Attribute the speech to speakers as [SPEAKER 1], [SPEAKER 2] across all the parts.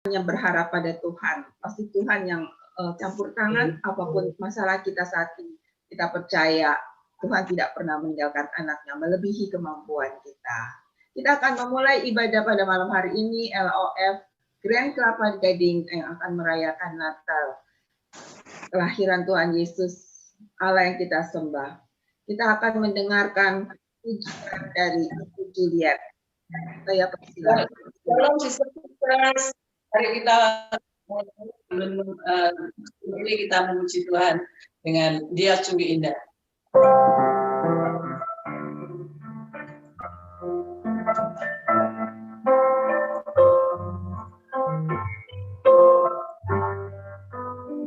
[SPEAKER 1] hanya berharap pada Tuhan. Pasti Tuhan yang campur tangan apapun masalah kita saat ini. Kita percaya Tuhan tidak pernah meninggalkan anaknya, melebihi kemampuan kita. Kita akan memulai ibadah pada malam hari ini, LOF Grand Kelapa Gading yang akan merayakan Natal, kelahiran Tuhan Yesus, Allah yang kita sembah. Kita akan mendengarkan pujian dari Ibu Juliet. Saya persilakan.
[SPEAKER 2] Shalom, Sister. Mari kita kita memuji Tuhan dengan Dia sungguh indah.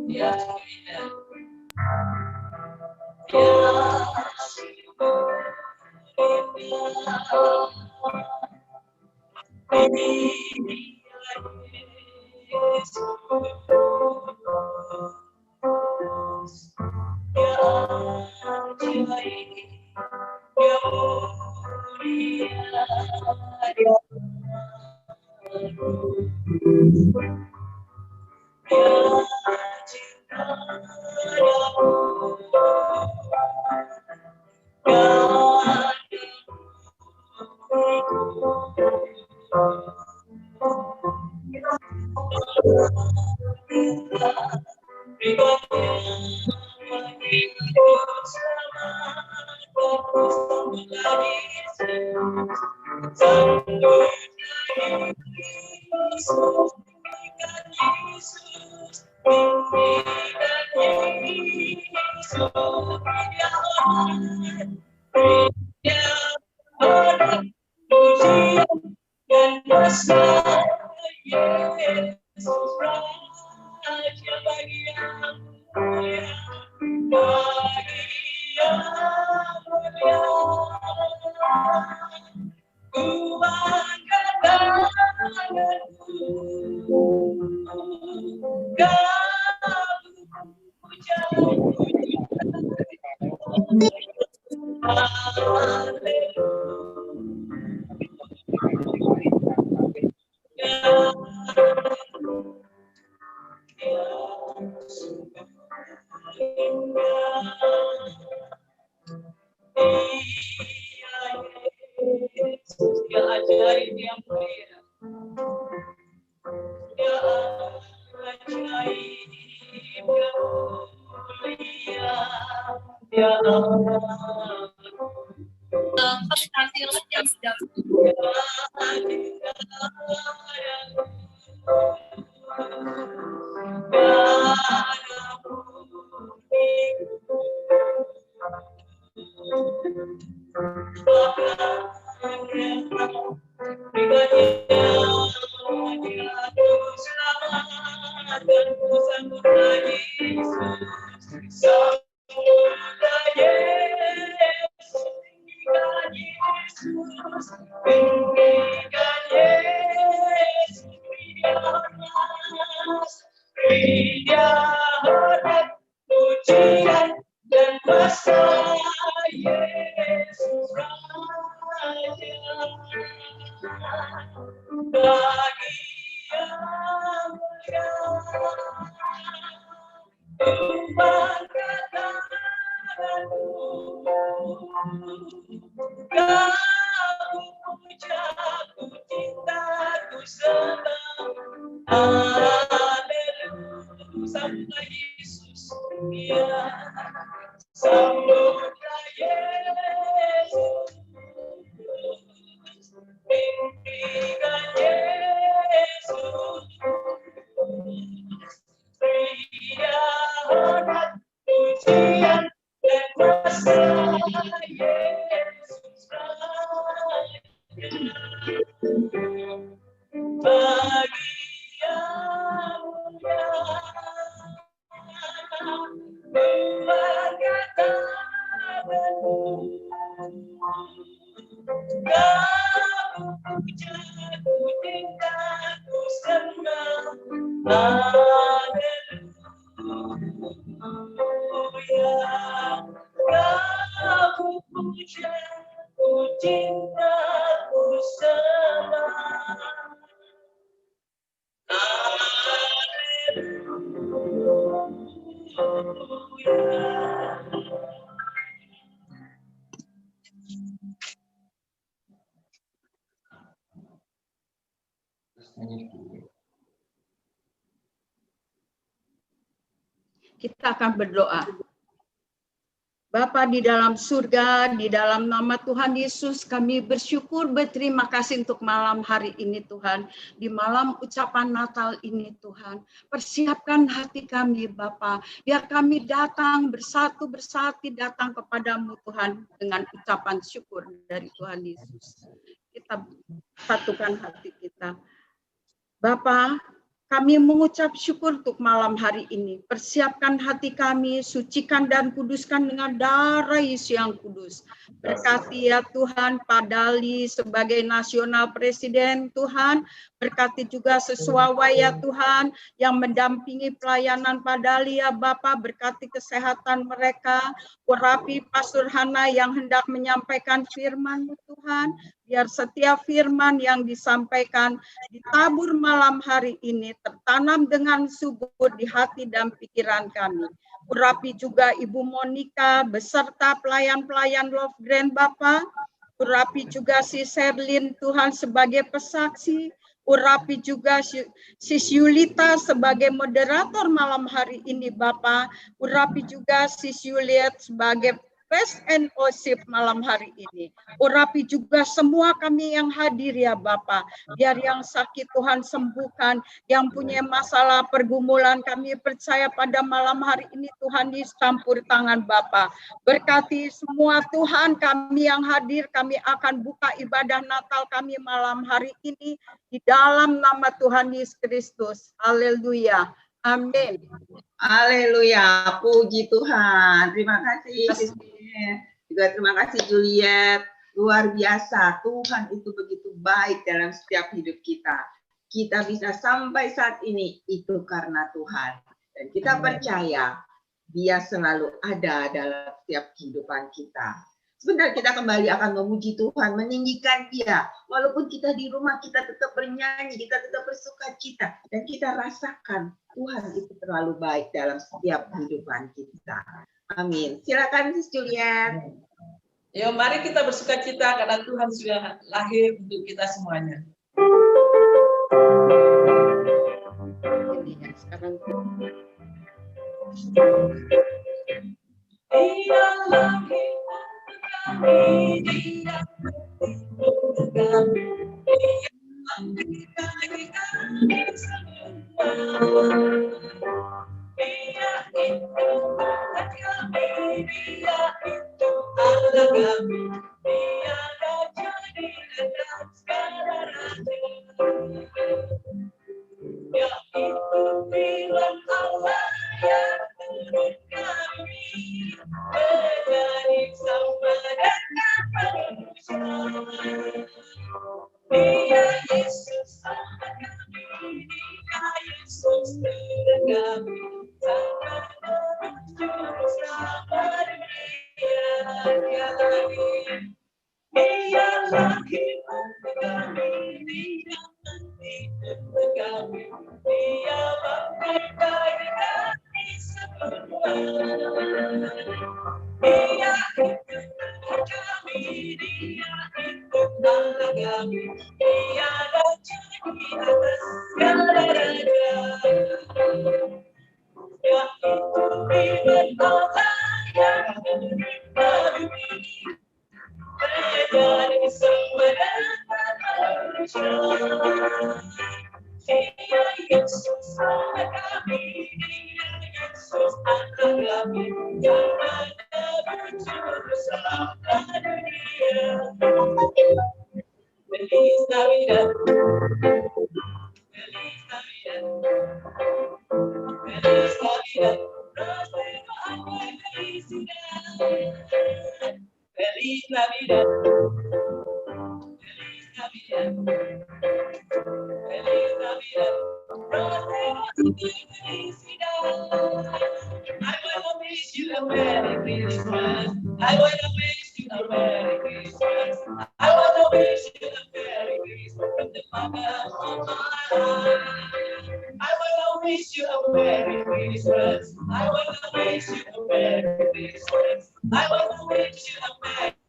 [SPEAKER 2] Dia sungguh indah.
[SPEAKER 3] Kita akan berdoa. Bapa di dalam surga, di dalam nama Tuhan Yesus, kami bersyukur, berterima kasih untuk malam hari ini Tuhan. Di malam ucapan Natal ini Tuhan, persiapkan hati kami Bapa, biar kami datang bersatu datang kepadamu Tuhan dengan ucapan syukur dari Tuhan Yesus. Kita satukan hati kita. Bapa, kami mengucap syukur untuk malam hari ini. Persiapkan hati kami, sucikan dan kuduskan dengan darah Yesus yang kudus. Berkati ya Tuhan Pak Dali sebagai nasional presiden Tuhan. Berkati juga Seswawai ya Tuhan yang mendampingi pelayanan Pak Dali ya Bapa. Berkati kesehatan mereka. Urapi Pastor Hana yang hendak menyampaikan firman-Mu Tuhan. Biar setiap firman yang disampaikan ditabur malam hari ini tertanam dengan subur di hati dan pikiran kami. Urapi juga Ibu Monica beserta pelayan-pelayan Love Grand Bapa. Urapi juga si Sherlyn Tuhan sebagai pesaksi. Urapi juga Sis Yulita sebagai moderator malam hari ini Bapa. Urapi juga Sis Yuliet sebagai Rest and Worship malam hari ini. Urapi juga semua kami yang hadir ya Bapa. Biar yang sakit Tuhan sembuhkan, yang punya masalah pergumulan kami percaya pada malam hari ini Tuhan dicampur tangan Bapa. Berkati semua Tuhan kami yang hadir, kami akan buka ibadah Natal kami malam hari ini di dalam nama Tuhan Yesus Kristus. Haleluya. Amin.
[SPEAKER 1] Haleluya, puji Tuhan. Terima kasih. Juga terima kasih Juliet. Luar biasa, Tuhan itu begitu baik dalam setiap hidup kita. Kita bisa sampai saat ini itu karena Tuhan. Dan kita percaya Dia selalu ada dalam setiap kehidupan kita. Sebentar kita kembali akan memuji Tuhan, meninggikan Dia. Walaupun kita di rumah, kita tetap bernyanyi, kita tetap bersukacita. Dan kita rasakan Tuhan itu terlalu baik dalam setiap kehidupan kita. Amin. Silakan Sis Juliet.
[SPEAKER 2] Yuk, mari kita bersukacita karena Tuhan sudah lahir untuk kita semuanya. Dia lahir kami, Dia untuk kami, Dia semua. Dia itu Tuhan kami, Dia itu Allah kami, Dia Raja di atas segala raja. Dia itu firman Allah yang turun kami, menjadi sama dengan manusia. Dia Yesus sama kami, Dia Yesus dengan kami. Dia lahir untuk kami, Dia mati untuk kami, Dia bangkit kami semua. Dia itu Tuhan kami, Dia itu Allah kami, Dia Raja di atas segala raja. Dia itu firman Allah yang turun kami, menjadi sama dengan manusia. Dia Yesus sama kami, Dia Yesus anak kami, yang menebus dosa dunia. Feliz Navidad, Feliz Navidad, Feliz Navidad, prospero año y felicidad. Feliz Navidad, Feliz Navidad, Feliz Navidad, prospero año y felicidad. I wanna wish you a Merry Christmas. I wanna wish you a Merry Christmas. I wanna wish you a Merry Christmas from the bottom of my heart. I wanna wish you a Merry Christmas. I wanna wish wish you a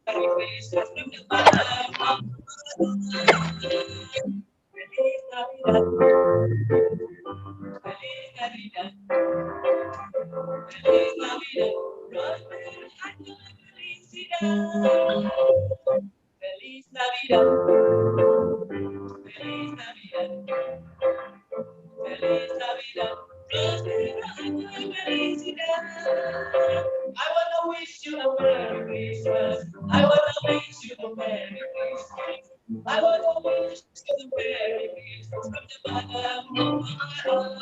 [SPEAKER 2] Merry Christmas from the bottom of my heart. Feliz Navidad. Feliz Navidad. Feliz Navidad. Próspero año de felicidad. Feliz Navidad. Feliz Navidad. Feliz Navidad. Próspero año de felicidad. I wanna wish you a Merry Christmas. I wanna wish you a Merry Christmas. I wanna wish you a Merry Christmas from the bottom of my heart.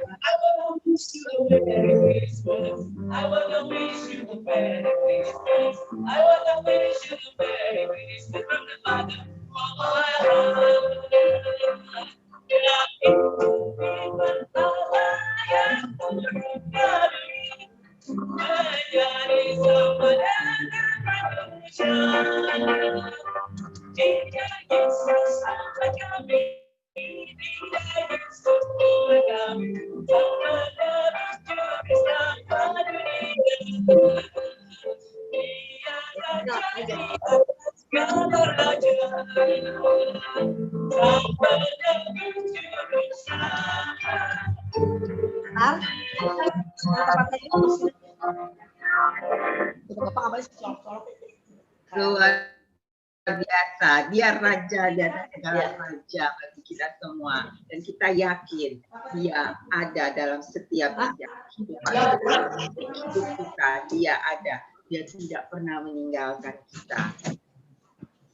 [SPEAKER 2] I wanna wish you a Merry Christmas. I wanna wish you a Merry Christmas. I wanna wish you a Merry Christmas from the bottom of my heart.
[SPEAKER 1] Luar biasa, dia raja dan segala raja bagi kita semua, dan kita yakin dia ada dalam setiap hidup kita. Dia ada, dia tidak pernah meninggalkan kita.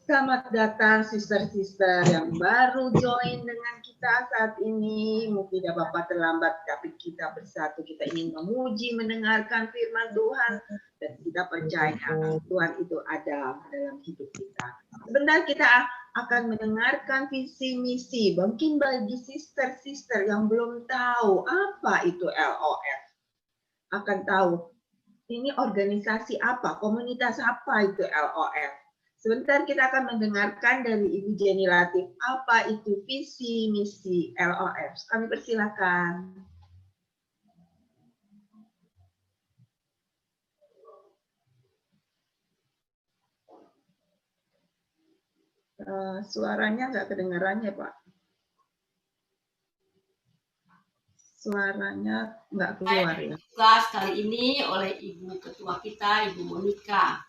[SPEAKER 1] Selamat datang sister-sister yang baru join dengan kita saat ini. Mungkin tidak apa-apa terlambat, tapi kita bersatu, kita ingin memuji, mendengarkan firman Tuhan, dan kita percaya Tuhan itu ada dalam hidup kita. Sebentar kita akan mendengarkan visi misi. Mungkin bagi sister-sister yang belum tahu apa itu LOF, akan tahu ini organisasi apa, komunitas apa itu LOF. Sebentar kita akan mendengarkan dari Ibu Jenny Latif apa itu visi misi LOF. Kami persilakan. Suaranya nggak kedengaran ya, Pak? Suaranya nggak keluar ya.
[SPEAKER 4] Tugas kali ini oleh Ibu Ketua kita, Ibu Monica.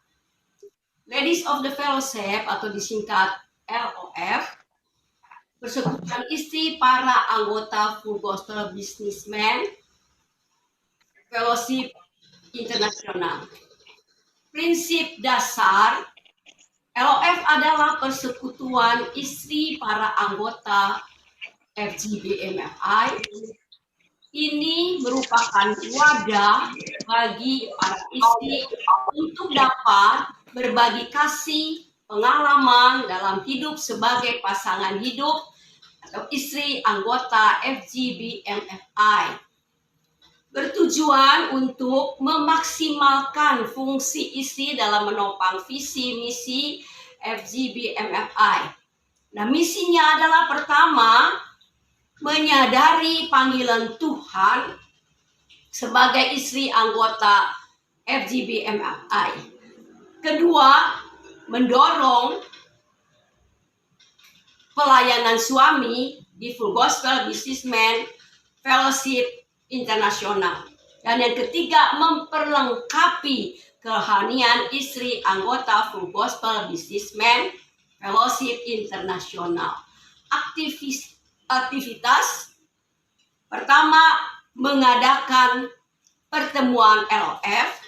[SPEAKER 4] Ladies of the Fellowship atau disingkat LOF, persekutuan istri para anggota Full Gospel Businessmen Fellowship Internasional. Prinsip dasar LOF adalah persekutuan istri para anggota FGBMFI. Ini merupakan wadah bagi para istri untuk dapat berbagi kasih, pengalaman dalam hidup sebagai pasangan hidup atau istri anggota FGBMFI. Bertujuan untuk memaksimalkan fungsi istri dalam menopang visi misi FGBMFI. Nah, misinya adalah pertama, menyadari panggilan Tuhan sebagai istri anggota FGBMFI. Kedua, mendorong pelayanan suami di Full Gospel Businessmen Fellowship Internasional. Dan yang ketiga, memperlengkapi kerohanian istri anggota Full Gospel Businessmen Fellowship Internasional. Aktivitas pertama, mengadakan pertemuan LOF.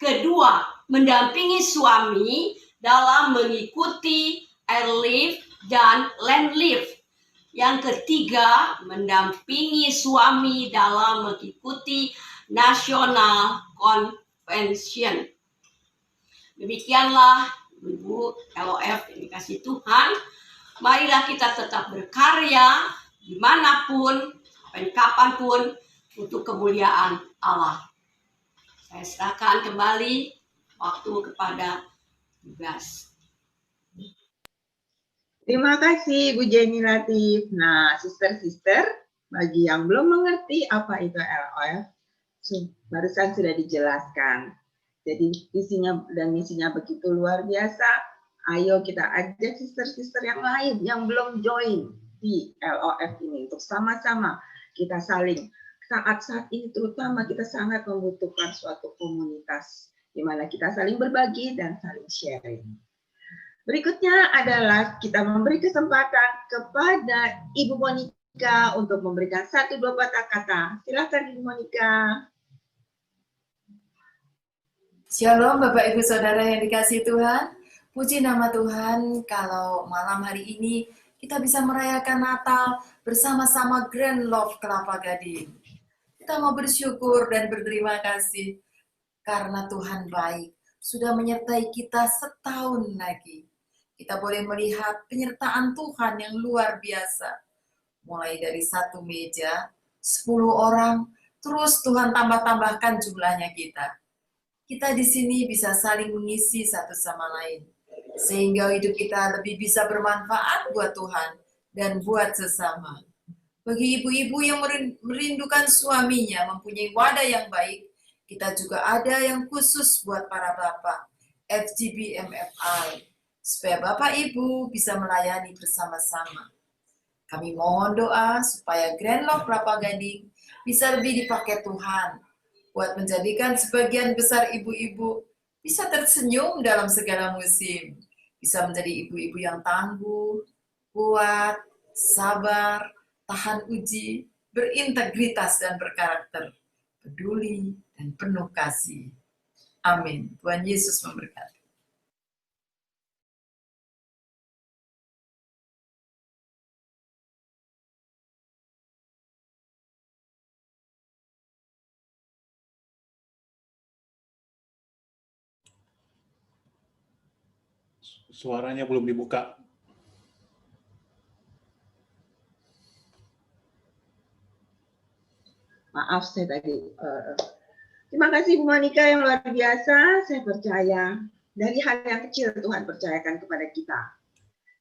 [SPEAKER 4] Kedua, mendampingi suami dalam mengikuti air lift dan land lift. Yang ketiga, mendampingi suami dalam mengikuti National Convention. Demikianlah Ibu LOF yang dikasih Tuhan. Marilah kita tetap berkarya dimanapun, kapanpun untuk kemuliaan Allah. Saya serahkan kembali waktu kepada tugas.
[SPEAKER 1] Terima kasih Bu Jenny Latif. Nah, sister-sister, bagi yang belum mengerti apa itu LOF, barusan sudah dijelaskan. Jadi visinya dan misinya begitu luar biasa. Ayo kita ajak sister-sister yang lain yang belum join di LOF ini untuk sama-sama kita saling saat-saat ini terutama kita sangat membutuhkan suatu komunitas di mana kita saling berbagi dan saling sharing. Berikutnya adalah kita memberi kesempatan kepada Ibu Monica untuk memberikan 1-2 patah kata. Silakan Ibu Monica.
[SPEAKER 5] Shalom Bapak Ibu Saudara yang dikasihi Tuhan. Puji nama Tuhan kalau malam hari ini kita bisa merayakan Natal bersama-sama Grand Love Kelapa Gading. Kita mau bersyukur dan berterima kasih karena Tuhan baik, sudah menyertai kita setahun lagi. Kita boleh melihat penyertaan Tuhan yang luar biasa. Mulai dari 1 meja, 10 orang, terus Tuhan tambah-tambahkan jumlahnya kita. Kita di sini bisa saling mengisi satu sama lain. Sehingga hidup kita lebih bisa bermanfaat buat Tuhan dan buat sesama. Bagi ibu-ibu yang merindukan suaminya mempunyai wadah yang baik, kita juga ada yang khusus buat para bapak, FGB MFI, supaya bapak ibu bisa melayani bersama-sama. Kami mohon doa supaya Grand Love Kelapa Gading bisa lebih dipakai Tuhan, buat menjadikan sebagian besar ibu-ibu bisa tersenyum dalam segala musim, bisa menjadi ibu-ibu yang tangguh, kuat, sabar, tahan uji, berintegritas dan berkarakter, peduli, dan penuh kasih. Amin. Tuhan Yesus memberkati.
[SPEAKER 6] Suaranya belum dibuka.
[SPEAKER 1] Maaf saya tadi. Terima kasih Bu Monica yang luar biasa. Saya percaya dari hal yang kecil Tuhan percayakan kepada kita.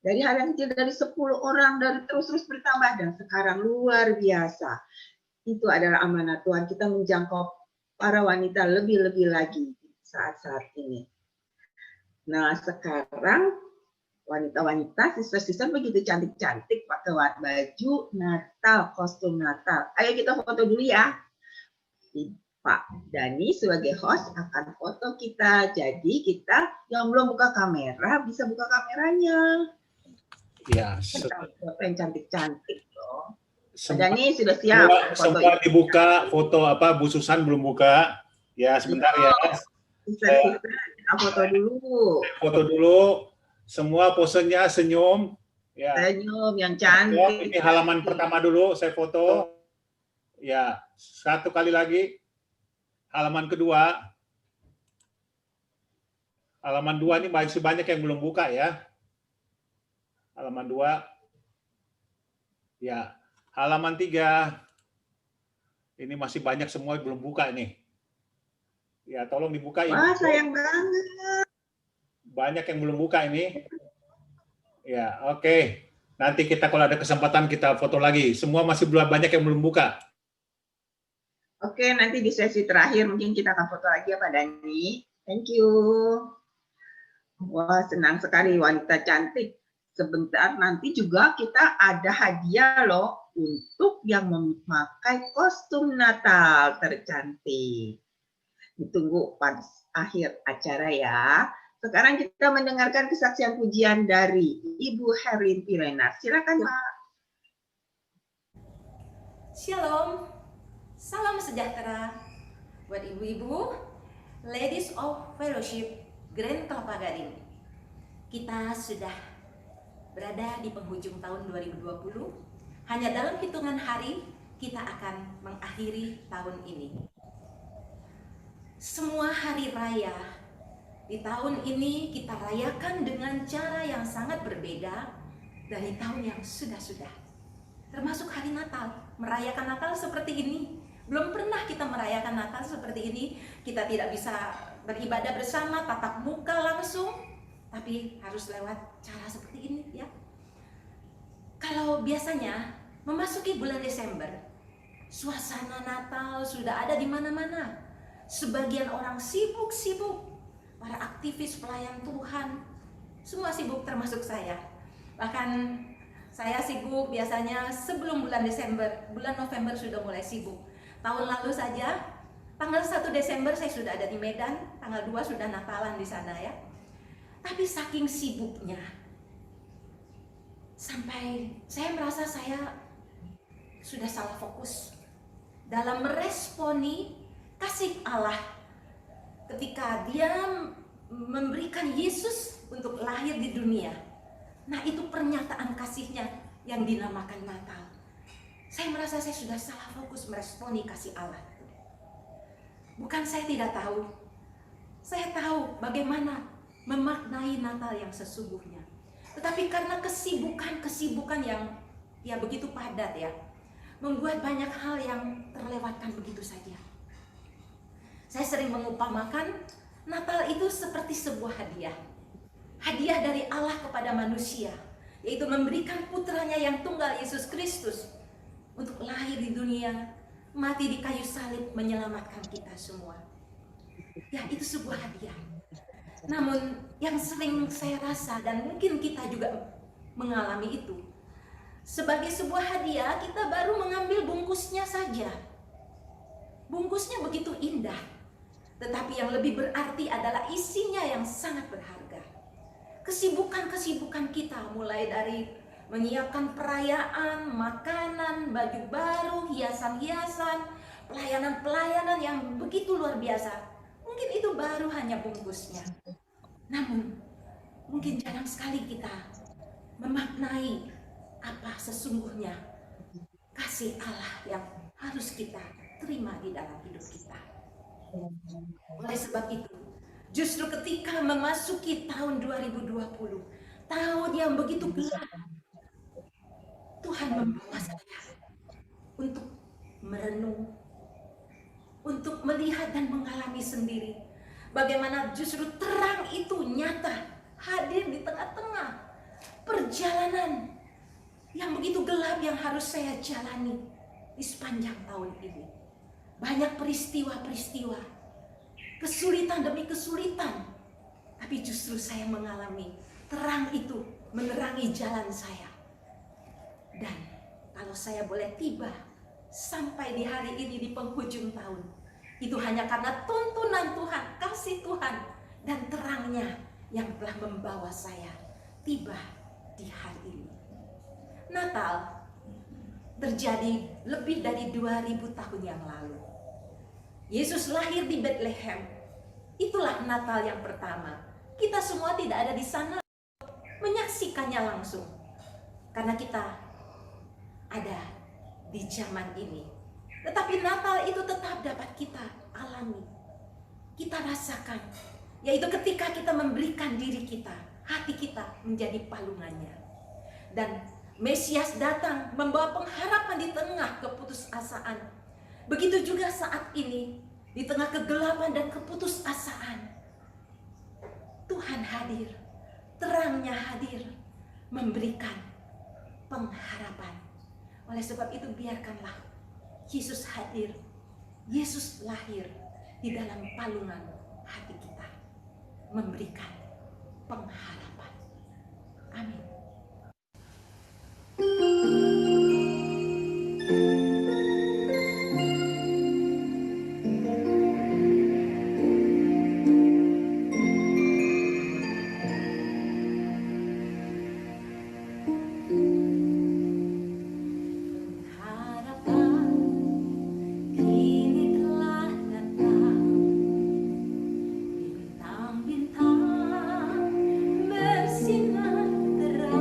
[SPEAKER 1] Dari hal yang kecil dari 10 orang dari terus-terus bertambah dan sekarang luar biasa. Itu adalah amanat Tuhan, kita menjangkau para wanita lebih-lebih lagi saat-saat ini. Nah sekarang wanita-wanita, sister-sister begitu cantik-cantik pakai baju Natal, kostum Natal. Ayo kita foto dulu ya. Pak Dani sebagai host akan foto kita. Jadi kita yang belum buka kamera bisa buka kameranya.
[SPEAKER 6] Ya,
[SPEAKER 1] foto yang cantik-cantik loh. Pak Dani sudah siap.
[SPEAKER 6] Semua dibuka, foto apa Bu Susan belum buka. Ya sebentar ya.
[SPEAKER 1] Sister-sister kita foto dulu.
[SPEAKER 6] Foto dulu. Semua posenya senyum. Ya.
[SPEAKER 1] Senyum yang cantik.
[SPEAKER 6] Ini halaman pertama dulu saya foto. Ya, 1 kali lagi. Halaman kedua. Halaman 2 ini masih banyak yang belum buka ya. Halaman 2. Ya. Halaman 3. Ini masih banyak semua yang belum buka nih. Ya, tolong dibuka ini.
[SPEAKER 1] Wah, sayang banget.
[SPEAKER 6] Banyak yang belum buka ini. Ya, oke. Nanti kita kalau ada kesempatan kita foto lagi. Semua masih belum banyak yang belum buka.
[SPEAKER 1] Oke, nanti di sesi terakhir mungkin kita akan foto lagi ya Pak Dani. Thank you. Wah, senang sekali wanita cantik. Sebentar nanti juga kita ada hadiah loh untuk yang memakai kostum Natal tercantik. Ditunggu pas akhir acara ya. Sekarang kita mendengarkan kesaksian pujian dari Ibu Herlin Pilenar. Silakan Pak.
[SPEAKER 7] Shalom, salam sejahtera buat ibu-ibu, Ladies of Fellowship Grand Kelapa Gading. Kita sudah berada di penghujung tahun 2020. Hanya dalam hitungan hari kita akan mengakhiri tahun ini. Semua hari raya di tahun ini kita rayakan dengan cara yang sangat berbeda dari tahun yang sudah-sudah. Termasuk hari Natal, merayakan Natal seperti ini. Belum pernah kita merayakan Natal seperti ini. Kita tidak bisa beribadah bersama, tatap muka langsung, tapi harus lewat cara seperti ini ya. Kalau biasanya memasuki bulan Desember, suasana Natal sudah ada di mana-mana. Sebagian orang sibuk-sibuk, para aktivis pelayan Tuhan, semua sibuk termasuk saya. Bahkan saya sibuk biasanya sebelum bulan Desember, bulan November sudah mulai sibuk. Tahun lalu saja, tanggal 1 Desember saya sudah ada di Medan, tanggal 2 sudah Natalan di sana ya. Tapi saking sibuknya, sampai saya merasa saya sudah salah fokus dalam meresponi kasih Allah ketika Dia memberikan Yesus untuk lahir di dunia. Nah, itu pernyataan kasih-Nya yang dinamakan Natal. Saya merasa saya sudah salah fokus meresponi kasih Allah. Bukan saya tidak tahu. Saya tahu bagaimana memaknai Natal yang sesungguhnya. Tetapi karena kesibukan yang ya begitu padat ya, membuat banyak hal yang terlewatkan begitu saja. Saya sering mengumpamakan Natal itu seperti sebuah hadiah. Hadiah dari Allah kepada manusia, yaitu memberikan putranya yang tunggal Yesus Kristus untuk lahir di dunia, mati di kayu salib menyelamatkan kita semua. Ya, itu sebuah hadiah. Namun yang sering saya rasa dan mungkin kita juga mengalami itu, sebagai sebuah hadiah kita baru mengambil bungkusnya saja. Bungkusnya begitu indah, tetapi yang lebih berarti adalah isinya yang sangat berharga. Kesibukan-kesibukan kita mulai dari menyiapkan perayaan, makanan, baju baru, hiasan-hiasan, pelayanan-pelayanan yang begitu luar biasa. Mungkin itu baru hanya bungkusnya. Namun, mungkin jarang sekali kita memaknai apa sesungguhnya kasih Allah yang harus kita terima di dalam hidup kita. Oleh sebab itu, justru ketika memasuki tahun 2020, tahun yang begitu gelap, Tuhan membawa saya untuk merenung, untuk melihat dan mengalami sendiri bagaimana justru terang itu nyata hadir di tengah-tengah perjalanan yang begitu gelap yang harus saya jalani di sepanjang tahun ini. Banyak peristiwa-peristiwa, kesulitan demi kesulitan, tapi justru saya mengalami terang itu menerangi jalan saya. Dan kalau saya boleh tiba sampai di hari ini di penghujung tahun, itu hanya karena tuntunan Tuhan, kasih Tuhan, dan terangnya yang telah membawa saya tiba di hari ini. Natal terjadi lebih dari 2000 tahun yang lalu. Yesus lahir di Bethlehem. Itulah Natal yang pertama. Kita semua tidak ada di sana menyaksikannya langsung, karena kita ada di zaman ini. Tetapi Natal itu tetap dapat kita alami, kita rasakan, yaitu ketika kita memberikan diri kita, hati kita menjadi palungannya. Dan Mesias datang membawa pengharapan di tengah keputusasaan. Begitu juga saat ini, di tengah kegelapan dan keputusasaan, Tuhan hadir, terangnya hadir, memberikan pengharapan. Oleh sebab itu biarkanlah Yesus hadir, Yesus lahir di dalam palungan hati kita, memberikan pengharapan. Amin.
[SPEAKER 2] Bersinar terang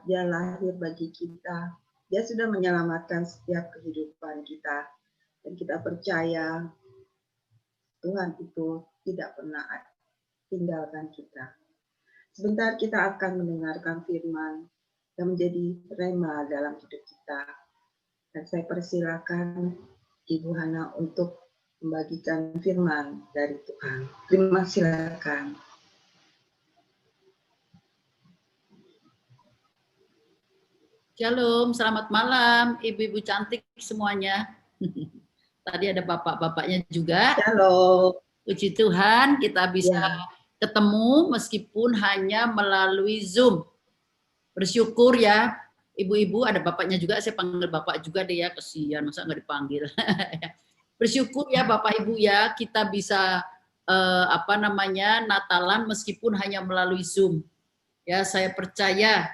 [SPEAKER 1] saat Dia lahir bagi kita, Dia sudah menyelamatkan setiap kehidupan kita. Dan kita percaya Tuhan itu tidak pernah tinggalkan kita. Sebentar kita akan mendengarkan firman yang menjadi rema dalam hidup kita. Dan saya persilakan Ibu Hana untuk membagikan firman dari Tuhan. Terima silakan.
[SPEAKER 8] Shalom, selamat malam ibu-ibu cantik semuanya. Tadi ada bapak-bapaknya juga.
[SPEAKER 1] Shalom.
[SPEAKER 8] Puji Tuhan kita bisa ketemu meskipun hanya melalui Zoom. Bersyukur ya, ibu-ibu, ada bapaknya juga, saya panggil bapak juga deh ya, kesian masa nggak dipanggil. Bersyukur ya Bapak Ibu ya, kita bisa Natalan meskipun hanya melalui Zoom. Ya, saya percaya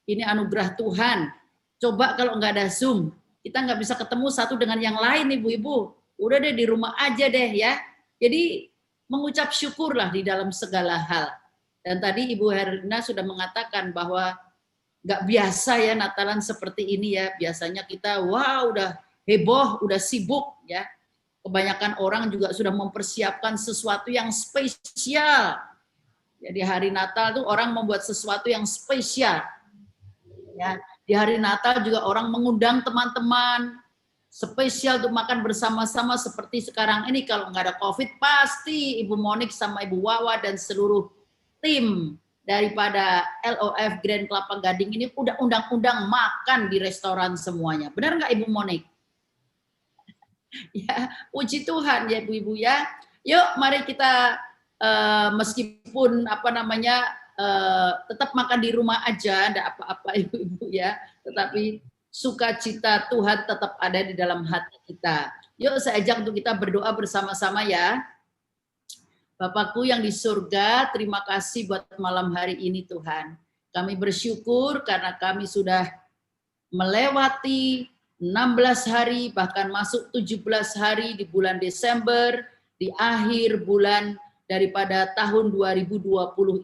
[SPEAKER 8] ini anugerah Tuhan. Coba kalau nggak ada Zoom, kita nggak bisa ketemu satu dengan yang lain, ibu-ibu. Udah deh di rumah aja deh ya. Jadi mengucap syukurlah di dalam segala hal. Dan tadi Ibu Herlina sudah mengatakan bahwa nggak biasa ya Natalan seperti ini ya. Biasanya kita udah heboh, udah sibuk ya. Kebanyakan orang juga sudah mempersiapkan sesuatu yang spesial. Jadi hari Natal tuh orang membuat sesuatu yang spesial. Ya, di hari Natal juga orang mengundang teman-teman spesial untuk makan bersama-sama seperti sekarang ini. Kalau nggak ada COVID pasti Ibu Monik sama Ibu Wawa dan seluruh tim daripada LOF Grand Kelapa Gading ini udah undang-undang makan di restoran semuanya. Benar nggak Ibu Monik? Ya, puji Tuhan ya Ibu-ibu ya. Yuk mari kita meskipun tetap makan di rumah aja, enggak apa-apa Ibu-ibu ya. Tetapi sukacita Tuhan tetap ada di dalam hati kita. Yuk saya ajak untuk kita berdoa bersama-sama ya. Bapakku yang di surga, terima kasih buat malam hari ini Tuhan. Kami bersyukur karena kami sudah melewati 16 hari, bahkan masuk 17 hari di bulan Desember, di akhir bulan daripada tahun 2020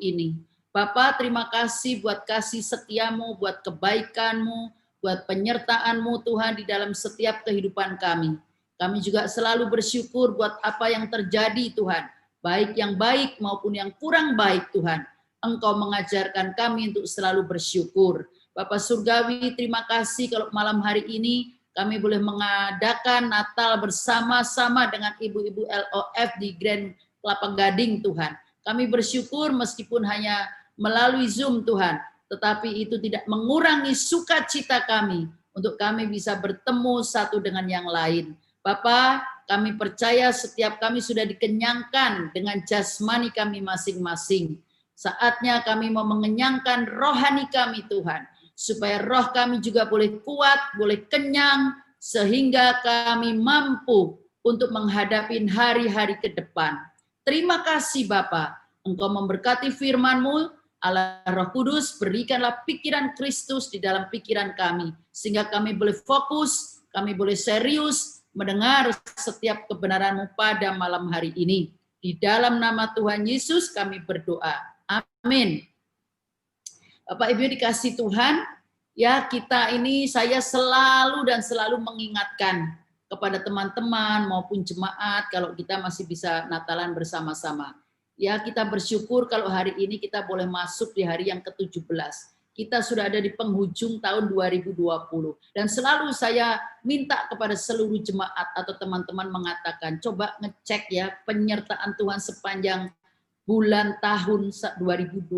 [SPEAKER 8] ini. Bapak, terima kasih buat kasih setiamu, buat kebaikanmu, buat penyertaanmu Tuhan di dalam setiap kehidupan kami. Kami juga selalu bersyukur buat apa yang terjadi Tuhan, baik yang baik maupun yang kurang baik Tuhan. Engkau mengajarkan kami untuk selalu bersyukur. Bapak Surgawi, terima kasih kalau malam hari ini kami boleh mengadakan Natal bersama-sama dengan ibu-ibu LOF di Grand Kelapa Gading Tuhan. Kami bersyukur meskipun hanya melalui Zoom Tuhan, tetapi itu tidak mengurangi sukacita kami untuk kami bisa bertemu satu dengan yang lain. Bapak, kami percaya setiap kami sudah dikenyangkan dengan jasmani kami masing-masing. Saatnya kami mau mengenyangkan rohani kami Tuhan, supaya roh kami juga boleh kuat, boleh kenyang, sehingga kami mampu untuk menghadapi hari-hari ke depan. Terima kasih Bapa, Engkau memberkati firman-Mu, Allah Roh Kudus, berikanlah pikiran Kristus di dalam pikiran kami, sehingga kami boleh fokus, kami boleh serius mendengar setiap kebenaran-Mu pada malam hari ini. Di dalam nama Tuhan Yesus kami berdoa. Amin. Bapak Ibu dikasih Tuhan, ya kita ini saya selalu mengingatkan kepada teman-teman maupun jemaat kalau kita masih bisa Natalan bersama-sama. Ya kita bersyukur kalau hari ini kita boleh masuk di hari yang ke-17. Kita sudah ada di penghujung tahun 2020. Dan selalu saya minta kepada seluruh jemaat atau teman-teman mengatakan, coba ngecek ya penyertaan Tuhan sepanjang bulan tahun 2020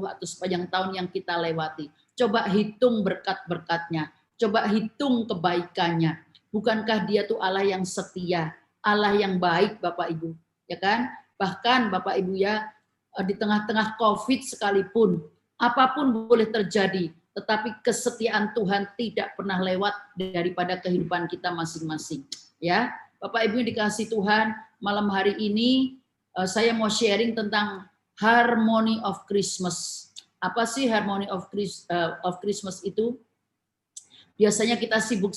[SPEAKER 8] atau sepanjang tahun yang kita lewati. Coba hitung berkat-berkatnya, coba hitung kebaikannya. Bukankah dia tuh Allah yang setia, Allah yang baik Bapak Ibu, ya kan? Bahkan Bapak Ibu ya, di tengah-tengah COVID sekalipun, apapun boleh terjadi, tetapi kesetiaan Tuhan tidak pernah lewat daripada kehidupan kita masing-masing. Ya, Bapak Ibu dikasih Tuhan, malam hari ini saya mau sharing tentang Harmony of Christmas. Apa sih Harmony of Christmas itu? Biasanya kita sibuk,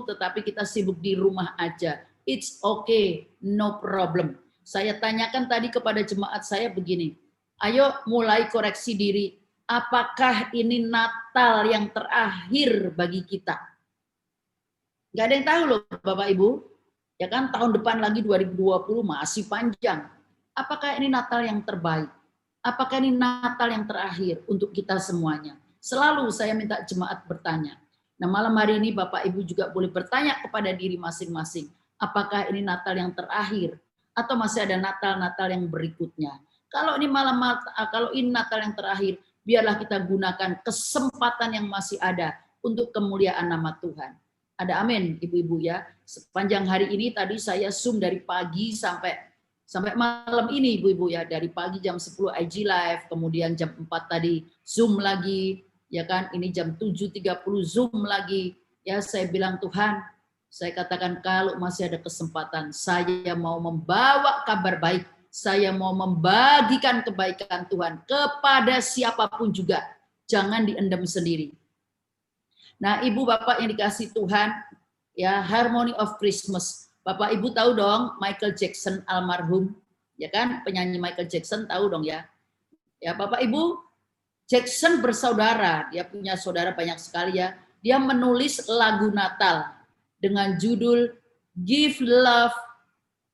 [SPEAKER 8] tetapi kita sibuk di rumah aja. It's okay, no problem. Saya tanyakan tadi kepada jemaat saya begini, ayo mulai koreksi diri. apakah ini Natal yang terakhir bagi kita? Nggak ada yang tahu loh Bapak Ibu. Ya kan tahun depan lagi 2020 masih panjang. Apakah ini Natal yang terbaik? Apakah ini Natal yang terakhir untuk kita semuanya? Selalu saya minta jemaat bertanya. Nah malam hari ini Bapak Ibu juga boleh bertanya kepada diri masing-masing. Apakah ini Natal yang terakhir? Atau masih ada Natal-Natal yang berikutnya? Kalau ini kalau ini Natal yang terakhir, biarlah kita gunakan kesempatan yang masih ada untuk kemuliaan nama Tuhan. Ada amin, ibu-ibu ya. Sepanjang hari ini tadi saya Zoom dari pagi sampai malam ini, ibu-ibu ya. Dari pagi jam 10 IG Live, kemudian jam 4 tadi Zoom lagi, ya kan. Ini jam 7.30 Zoom lagi. Ya saya bilang Tuhan, saya katakan kalau masih ada kesempatan, saya mau membawa kabar baik. Saya mau membagikan kebaikan Tuhan kepada siapapun juga. Jangan diendam sendiri. Nah, Ibu Bapak yang dikasih Tuhan, ya Harmony of Christmas. Bapak Ibu tahu dong Michael Jackson almarhum, ya kan? Penyanyi Michael Jackson tahu dong ya. Ya Bapak Ibu, Jackson bersaudara, dia punya saudara banyak sekali ya. Dia menulis lagu Natal dengan judul Give Love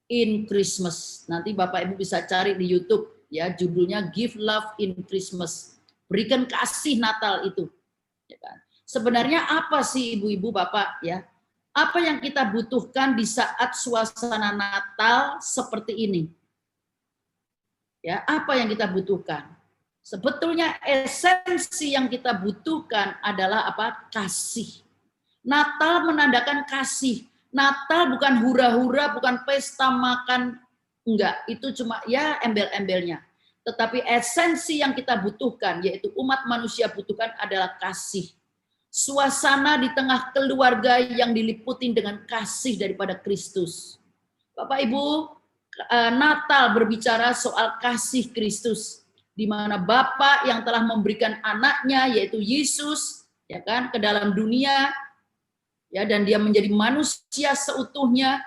[SPEAKER 8] in Christmas. Nanti Bapak Ibu bisa cari di YouTube ya, judulnya Give Love in Christmas. Berikan kasih Natal itu, ya kan? Sebenarnya apa sih ibu-ibu bapak ya? Apa yang kita butuhkan di saat suasana Natal seperti ini? Ya, apa yang kita butuhkan? Sebetulnya esensi yang kita butuhkan adalah apa? Kasih. Natal menandakan kasih. Natal bukan hura-hura, bukan pesta makan, enggak. Itu cuma ya embel-embelnya. Tetapi esensi yang kita butuhkan, yaitu umat manusia butuhkan adalah kasih. Suasana di tengah keluarga yang diliputi dengan kasih daripada Kristus. Bapak Ibu, Natal berbicara soal kasih Kristus, di mana Bapa yang telah memberikan anaknya yaitu Yesus, ya kan, ke dalam dunia, ya, dan dia menjadi manusia seutuhnya.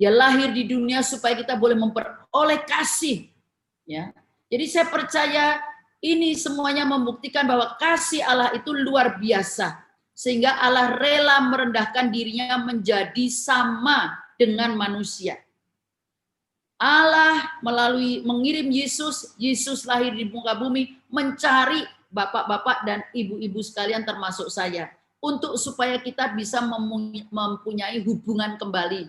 [SPEAKER 8] Dia lahir di dunia supaya kita boleh memperoleh kasih, ya. Jadi saya percaya ini semuanya membuktikan bahwa kasih Allah itu luar biasa. Sehingga Allah rela merendahkan dirinya menjadi sama dengan manusia. Allah melalui mengirim Yesus, Yesus lahir di muka bumi, mencari bapak-bapak dan ibu-ibu sekalian termasuk saya. Untuk supaya kita bisa mempunyai hubungan kembali.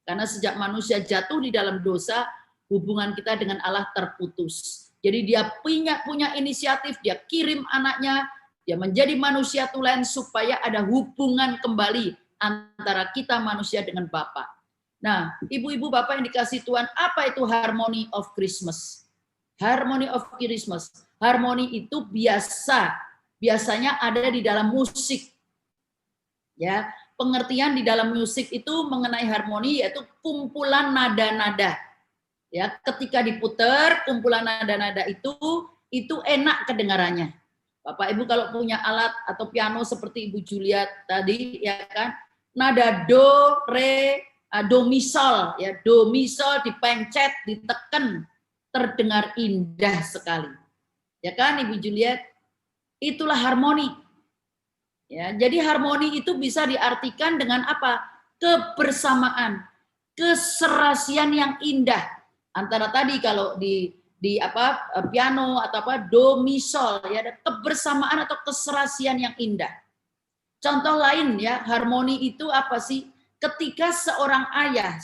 [SPEAKER 8] Karena sejak manusia jatuh di dalam dosa, hubungan kita dengan Allah terputus. Jadi dia punya inisiatif, dia kirim anaknya, dia menjadi manusia tulen supaya ada hubungan kembali antara kita manusia dengan Bapa. Nah, ibu-ibu bapak yang dikasih Tuhan, apa itu Harmony of Christmas? Harmony of Christmas. Harmoni itu biasanya ada di dalam musik. Ya, pengertian di dalam musik itu mengenai harmoni yaitu kumpulan nada-nada. Ya, ketika diputar kumpulan nada-nada itu enak kedengarannya. Bapak Ibu kalau punya alat atau piano seperti Ibu Juliet tadi, ya kan, nada do, re, do mi sol, ya do mi sol dipencet, ditekan, terdengar indah sekali. Ya kan Ibu Juliet? Itulah harmoni. Ya, jadi harmoni itu bisa diartikan dengan apa? Kebersamaan, keserasian yang indah. Antara tadi kalau di piano atau do mi sol, ya ada kebersamaan atau keserasian yang indah. Contoh lain ya, harmoni itu apa sih? Ketika seorang ayah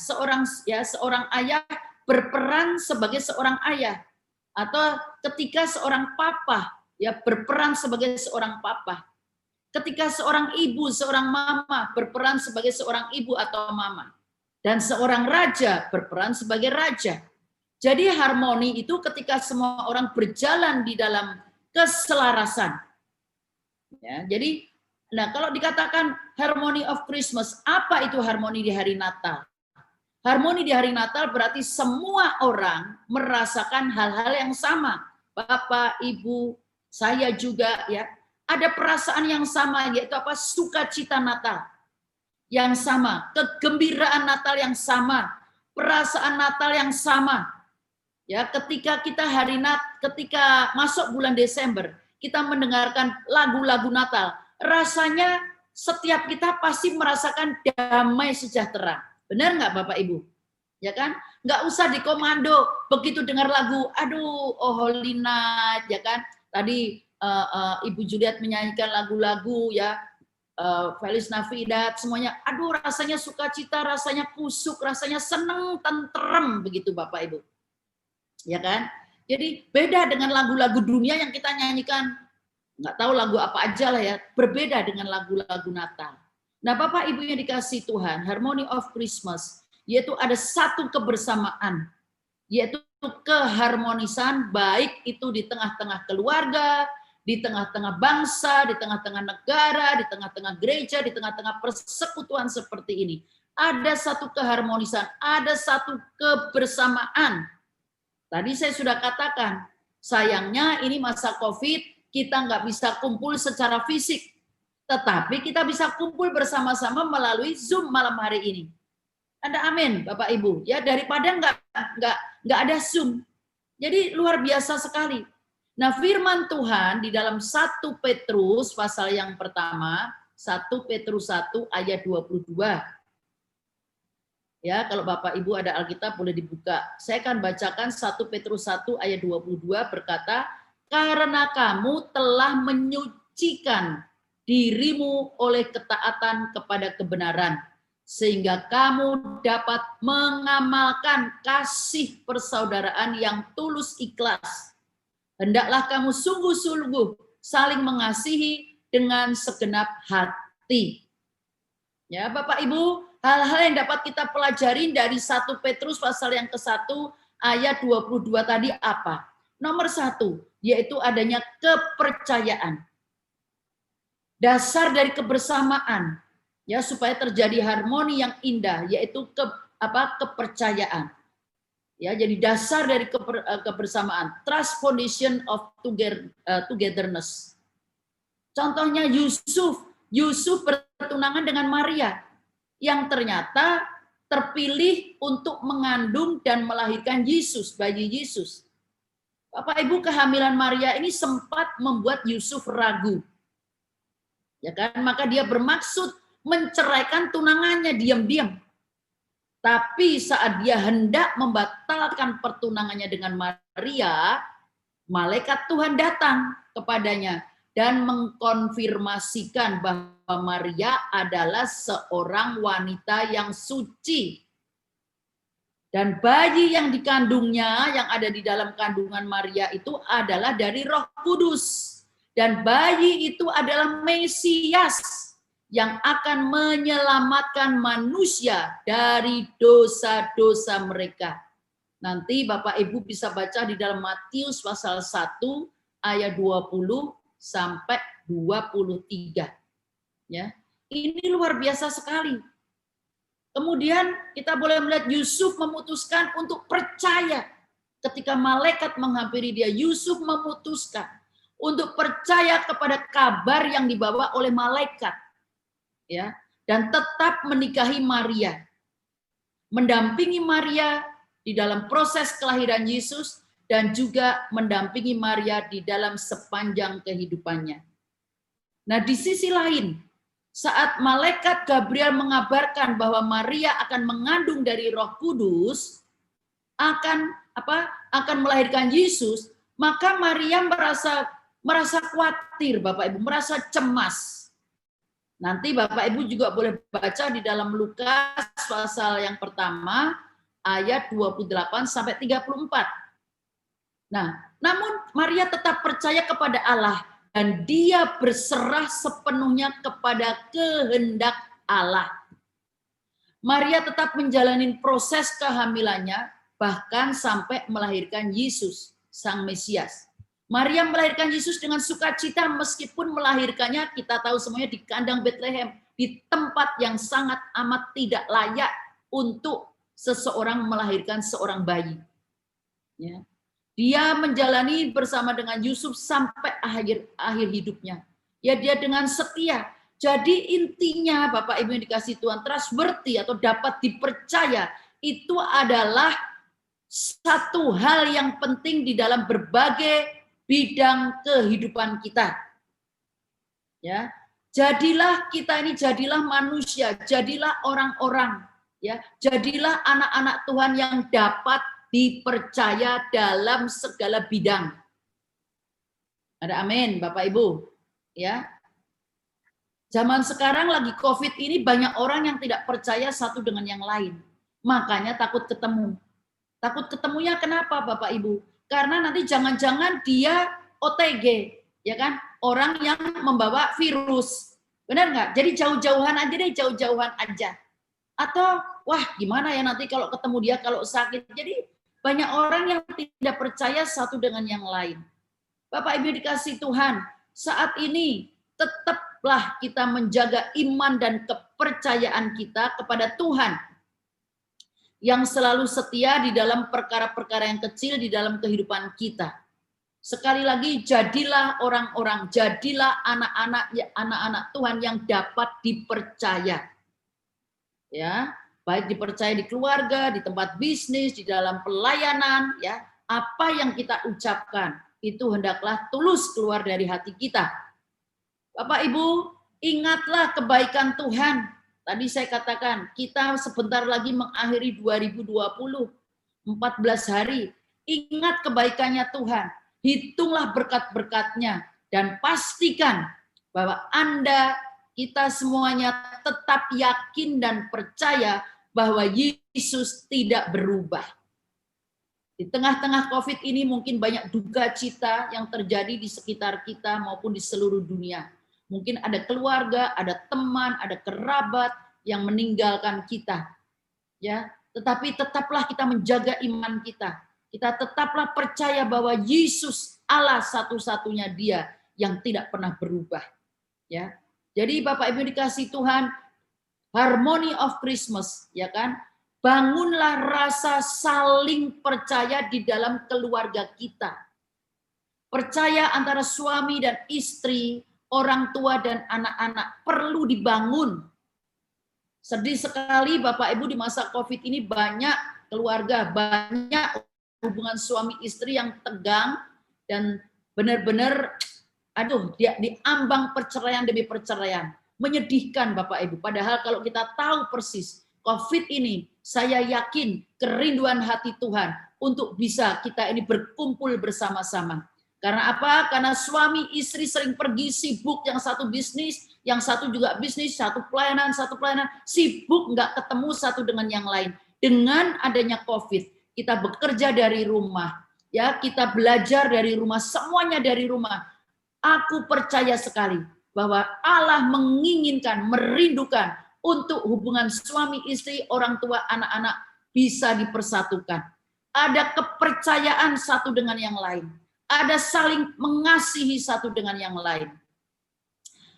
[SPEAKER 8] berperan sebagai seorang ayah, atau ketika seorang papa ya berperan sebagai seorang papa. Ketika seorang ibu, seorang mama berperan sebagai seorang ibu atau mama, dan seorang raja berperan sebagai raja. Jadi harmoni itu ketika semua orang berjalan di dalam keselarasan. Ya, jadi, nah kalau dikatakan harmony of Christmas, apa itu harmoni di hari Natal? Harmoni di hari Natal berarti semua orang merasakan hal-hal yang sama. Bapak, Ibu, saya juga ya. Ada perasaan yang sama, yaitu apa? Sukacita Natal yang sama, kegembiraan Natal yang sama, perasaan Natal yang sama. Ya, ketika kita ketika masuk bulan Desember, kita mendengarkan lagu-lagu Natal, rasanya setiap kita pasti merasakan damai sejahtera. Benar nggak Bapak Ibu? Ya kan? Nggak usah dikomando, begitu dengar lagu, aduh, oh Holy Night, ya kan? Tadi Ibu Juliet menyanyikan lagu-lagu ya, Feliz Navidad, semuanya, aduh rasanya sukacita, rasanya kusuk, rasanya seneng, tentrem, begitu Bapak Ibu. Ya kan? Jadi beda dengan lagu-lagu dunia yang kita nyanyikan, nggak tahu lagu apa aja lah ya, berbeda dengan lagu-lagu Natal. Nah Bapak Ibu yang dikasihi Tuhan, Harmony of Christmas, yaitu ada satu kebersamaan, yaitu keharmonisan, baik itu di tengah-tengah keluarga, di tengah-tengah bangsa, di tengah-tengah negara, di tengah-tengah gereja, di tengah-tengah persekutuan seperti ini. Ada satu keharmonisan, ada satu kebersamaan. Tadi saya sudah katakan, sayangnya ini masa COVID, kita nggak bisa kumpul secara fisik, tetapi kita bisa kumpul bersama-sama melalui Zoom malam hari ini. Ada amin, Bapak Ibu. Ya daripada nggak ada Zoom. Jadi luar biasa sekali. Nah, firman Tuhan di dalam 1 Petrus pasal yang pertama, 1 Petrus 1 ayat 22. Ya, kalau Bapak Ibu ada Alkitab boleh dibuka. Saya akan bacakan 1 Petrus 1 ayat 22 berkata, "Karena kamu telah menyucikan dirimu oleh ketaatan kepada kebenaran, sehingga kamu dapat mengamalkan kasih persaudaraan yang tulus ikhlas. Hendaklah kamu sungguh-sungguh saling mengasihi dengan segenap hati." Ya, Bapak Ibu, hal-hal yang dapat kita pelajari dari 1 Petrus pasal yang ke-1 ayat 22 tadi apa? Nomor 1, yaitu adanya kepercayaan. Dasar dari kebersamaan, ya, supaya terjadi harmoni yang indah, yaitu kepercayaan. Ya, jadi dasar dari kebersamaan, trust foundation of togetherness. Contohnya Yusuf bertunangan dengan Maria yang ternyata terpilih untuk mengandung dan melahirkan Yesus, bayi Yesus. Bapak Ibu, kehamilan Maria ini sempat membuat Yusuf ragu. Ya kan? Maka dia bermaksud menceraikan tunangannya diam-diam. Tapi saat dia hendak membatalkan pertunangannya dengan Maria, malaikat Tuhan datang kepadanya dan mengkonfirmasikan bahwa Maria adalah seorang wanita yang suci. Dan bayi yang dikandungnya, yang ada di dalam kandungan Maria itu adalah dari Roh Kudus. Dan bayi itu adalah Mesias yang akan menyelamatkan manusia dari dosa-dosa mereka. Nanti Bapak Ibu bisa baca di dalam Matius pasal 1 ayat 20 sampai 23. Ya. Ini luar biasa sekali. Kemudian kita boleh melihat Yusuf memutuskan untuk percaya. Ketika malaikat menghampiri dia, Yusuf memutuskan untuk percaya kepada kabar yang dibawa oleh malaikat. Ya, dan tetap menikahi Maria. Mendampingi Maria di dalam proses kelahiran Yesus dan juga mendampingi Maria di dalam sepanjang kehidupannya. Nah, di sisi lain, saat malaikat Gabriel mengabarkan bahwa Maria akan mengandung dari Roh Kudus, akan melahirkan Yesus, maka Maria merasa khawatir, Bapak Ibu, merasa cemas. Nanti Bapak Ibu juga boleh baca di dalam Lukas pasal yang pertama ayat 28 sampai 34. Nah, namun Maria tetap percaya kepada Allah dan dia berserah sepenuhnya kepada kehendak Allah. Maria tetap menjalani proses kehamilannya bahkan sampai melahirkan Yesus, Sang Mesias. Maria melahirkan Yesus dengan sukacita meskipun melahirkannya kita tahu semuanya di kandang Bethlehem, di tempat yang sangat amat tidak layak untuk seseorang melahirkan seorang bayi. Ya. Dia menjalani bersama dengan Yusuf sampai akhir hidupnya. Ya, dia dengan setia. Jadi intinya Bapak Ibu yang dikasih Tuhan, trustworthy atau dapat dipercaya itu adalah satu hal yang penting di dalam berbagai bidang kehidupan kita. Ya, jadilah kita ini, jadilah manusia, jadilah orang-orang, ya, jadilah anak-anak Tuhan yang dapat dipercaya dalam segala bidang. Ada amin, Bapak Ibu. Ya. Zaman sekarang lagi COVID ini banyak orang yang tidak percaya satu dengan yang lain. Makanya takut ketemu. Takut ketemunya kenapa, Bapak Ibu? Karena nanti jangan-jangan dia OTG, ya kan? Orang yang membawa virus. Benar nggak? Jadi jauh-jauhan aja deh, jauh-jauhan aja. Atau, wah gimana ya nanti kalau ketemu dia kalau sakit. Jadi banyak orang yang tidak percaya satu dengan yang lain. Bapak Ibu dikasih Tuhan, saat ini tetaplah kita menjaga iman dan kepercayaan kita kepada Tuhan yang selalu setia di dalam perkara-perkara yang kecil di dalam kehidupan kita. Sekali lagi, jadilah orang-orang, jadilah anak-anak Tuhan yang dapat dipercaya. Ya, baik dipercaya di keluarga, di tempat bisnis, di dalam pelayanan, ya. Apa yang kita ucapkan itu hendaklah tulus keluar dari hati kita. Bapak Ibu, ingatlah kebaikan Tuhan. Tadi saya katakan, kita sebentar lagi mengakhiri 2020, 14 hari. Ingat kebaikannya Tuhan, hitunglah berkat-berkatnya, dan pastikan bahwa Anda, kita semuanya tetap yakin dan percaya bahwa Yesus tidak berubah. Di tengah-tengah COVID ini mungkin banyak duka cita yang terjadi di sekitar kita maupun di seluruh dunia. Mungkin ada keluarga, ada teman, ada kerabat yang meninggalkan kita. Ya, tetapi tetaplah kita menjaga iman kita. Kita tetaplah percaya bahwa Yesus Allah satu-satunya Dia yang tidak pernah berubah. Ya. Jadi Bapak Ibu dikasih Tuhan, harmony of Christmas, ya kan? Bangunlah rasa saling percaya di dalam keluarga kita. Percaya antara suami dan istri, orang tua dan anak-anak perlu dibangun. Sedih sekali Bapak Ibu di masa COVID ini banyak keluarga, banyak hubungan suami istri yang tegang dan benar-benar diambang perceraian demi perceraian. Menyedihkan Bapak Ibu. Padahal kalau kita tahu persis COVID ini, saya yakin kerinduan hati Tuhan untuk bisa kita ini berkumpul bersama-sama. Karena apa? Karena suami istri sering pergi sibuk, yang satu bisnis, yang satu juga bisnis, satu pelayanan, sibuk nggak ketemu satu dengan yang lain. Dengan adanya COVID, kita bekerja dari rumah, ya kita belajar dari rumah, semuanya dari rumah. Aku percaya sekali bahwa Allah menginginkan, merindukan untuk hubungan suami istri, orang tua, anak-anak bisa dipersatukan. Ada kepercayaan satu dengan yang lain. Ada saling mengasihi satu dengan yang lain.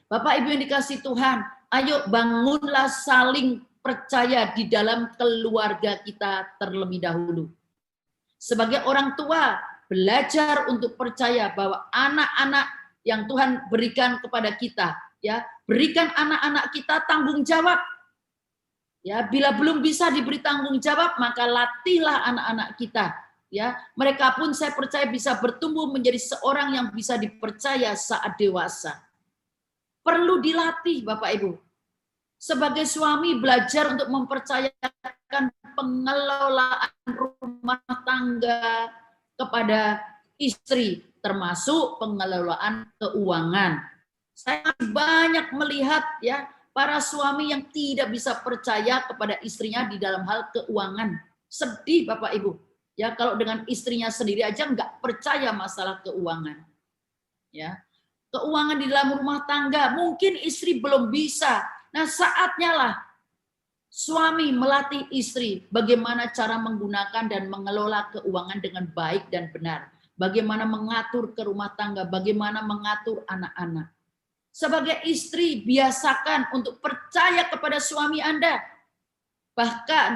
[SPEAKER 8] Bapak Ibu yang dikasih Tuhan, ayo bangunlah saling percaya di dalam keluarga kita terlebih dahulu. Sebagai orang tua, belajar untuk percaya bahwa anak-anak yang Tuhan berikan kepada kita, ya, berikan anak-anak kita tanggung jawab. Ya, bila belum bisa diberi tanggung jawab, maka latihlah anak-anak kita. Ya, mereka pun saya percaya bisa bertumbuh menjadi seorang yang bisa dipercaya saat dewasa. Perlu dilatih Bapak Ibu. Sebagai suami belajar untuk mempercayakan pengelolaan rumah tangga kepada istri, termasuk pengelolaan keuangan. Saya banyak melihat ya para suami yang tidak bisa percaya kepada istrinya di dalam hal keuangan. Sedih Bapak Ibu. Ya, kalau dengan istrinya sendiri aja nggak percaya masalah keuangan. Ya, keuangan di dalam rumah tangga mungkin istri belum bisa. Nah, saatnya lah suami melatih istri bagaimana cara menggunakan dan mengelola keuangan dengan baik dan benar. Bagaimana mengatur ke rumah tangga, bagaimana mengatur anak-anak. Sebagai istri, biasakan untuk percaya kepada suami Anda. Bahkan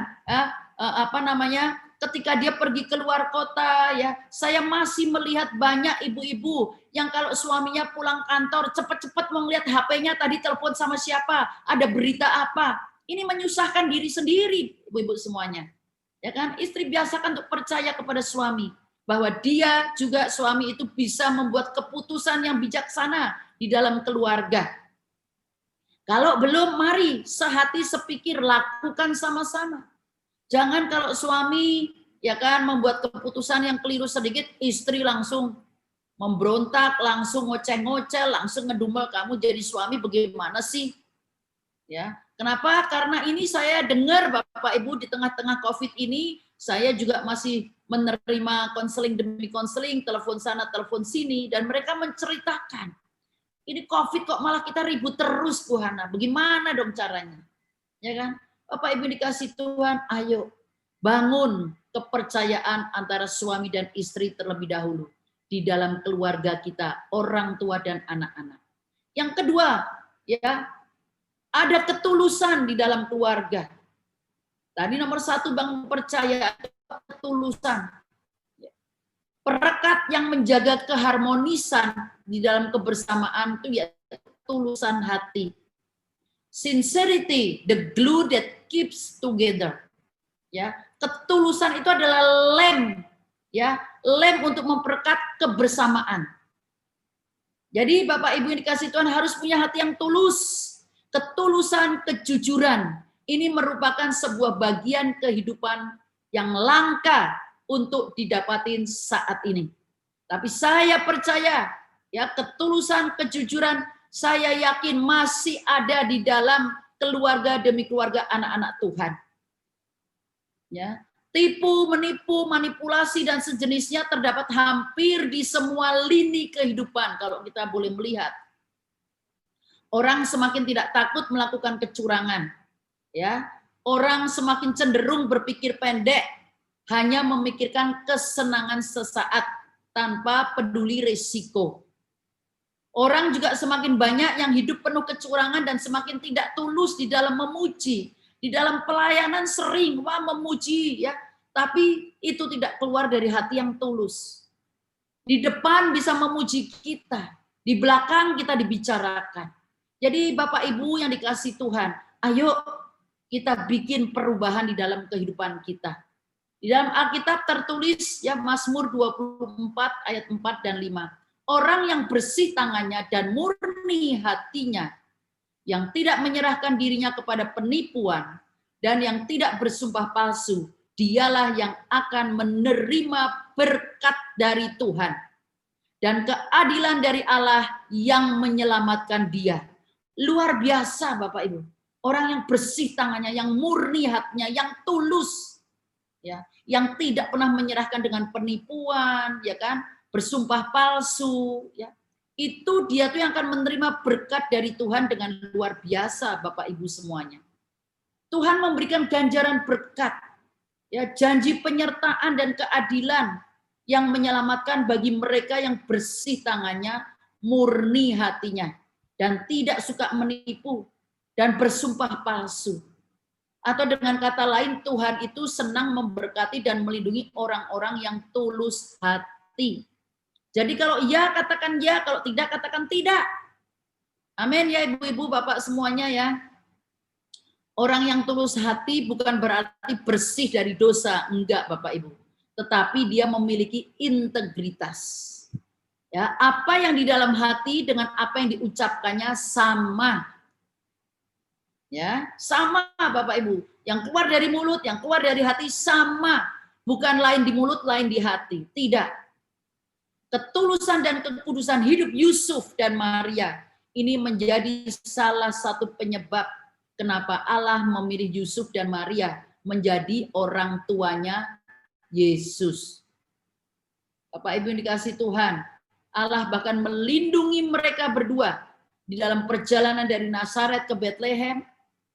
[SPEAKER 8] ketika dia pergi keluar kota, ya, saya masih melihat banyak ibu-ibu yang kalau suaminya pulang kantor cepat-cepat mau lihat HP-nya tadi telepon sama siapa, ada berita apa. Ini menyusahkan diri sendiri, ibu-ibu semuanya. Ya kan? Istri biasakan untuk percaya kepada suami. bahwa dia juga suami itu bisa membuat keputusan yang bijaksana di dalam keluarga. Kalau belum, mari sehati sepikir lakukan sama-sama. Jangan kalau suami ya kan membuat keputusan yang keliru sedikit, istri langsung memberontak, langsung ngoceh-ngoceh, langsung ngedumel, kamu jadi suami bagaimana sih? Ya, kenapa? Karena ini saya dengar Bapak Ibu di tengah-tengah Covid ini, saya juga masih menerima konseling demi konseling, telepon sana, telepon sini, dan mereka menceritakan, ini Covid kok malah kita ribut terus, Bu Hana. Bagaimana dong caranya? Ya kan? Bapak Ibu dikasih Tuhan, ayo bangun kepercayaan antara suami dan istri terlebih dahulu di dalam keluarga kita, orang tua dan anak-anak. Yang kedua, ya, ada ketulusan di dalam keluarga. Tadi nomor 1 bangun percaya, ketulusan. Perekat yang menjaga keharmonisan di dalam kebersamaan itu ya ketulusan hati. Sincerity, the glue that keeps together. Ya, ketulusan itu adalah lem, ya, lem untuk memperekat kebersamaan. Jadi Bapak Ibu yang dikasih Tuhan harus punya hati yang tulus. Ketulusan, kejujuran, ini merupakan sebuah bagian kehidupan yang langka untuk didapatin saat ini. Tapi saya percaya, ya, ketulusan, kejujuran, saya yakin masih ada di dalam keluarga demi keluarga anak-anak Tuhan. Ya, tipu, menipu, manipulasi dan sejenisnya terdapat hampir di semua lini kehidupan kalau kita boleh melihat. Orang semakin tidak takut melakukan kecurangan, ya. Orang semakin cenderung berpikir pendek, hanya memikirkan kesenangan sesaat tanpa peduli risiko. Orang juga semakin banyak yang hidup penuh kecurangan dan semakin tidak tulus di dalam memuji. Di dalam pelayanan sering memuji, ya, tapi itu tidak keluar dari hati yang tulus. Di depan bisa memuji kita, di belakang kita dibicarakan. Jadi Bapak Ibu yang dikasih Tuhan, ayo kita bikin perubahan di dalam kehidupan kita. Di dalam Alkitab tertulis, ya, Mazmur 24 ayat 4 dan 5. Orang yang bersih tangannya dan murni hatinya, yang tidak menyerahkan dirinya kepada penipuan, dan yang tidak bersumpah palsu, dialah yang akan menerima berkat dari Tuhan, dan keadilan dari Allah yang menyelamatkan dia. Luar biasa Bapak Ibu. Orang yang bersih tangannya, yang murni hatinya, yang tulus, ya, yang tidak pernah menyerahkan dengan penipuan, ya kan, bersumpah palsu, ya, itu dia tuh yang akan menerima berkat dari Tuhan dengan luar biasa, Bapak Ibu semuanya. Tuhan memberikan ganjaran berkat, ya, janji penyertaan dan keadilan yang menyelamatkan bagi mereka yang bersih tangannya, murni hatinya, dan tidak suka menipu dan bersumpah palsu. Atau dengan kata lain, Tuhan itu senang memberkati dan melindungi orang-orang yang tulus hati. Jadi kalau ya katakan ya, kalau tidak katakan tidak. Amin ya ibu-ibu, bapak semuanya ya. Orang yang tulus hati bukan berarti bersih dari dosa, enggak Bapak Ibu. Tetapi dia memiliki integritas. Ya, apa yang di dalam hati dengan apa yang diucapkannya sama. Ya, sama Bapak Ibu. Yang keluar dari mulut, yang keluar dari hati sama. Bukan lain di mulut, lain di hati. Tidak. Ketulusan dan kekudusan hidup Yusuf dan Maria ini menjadi salah satu penyebab kenapa Allah memilih Yusuf dan Maria menjadi orang tuanya Yesus. Bapak Ibu yang dikasih Tuhan, Allah bahkan melindungi mereka berdua di dalam perjalanan dari Nazaret ke Bethlehem,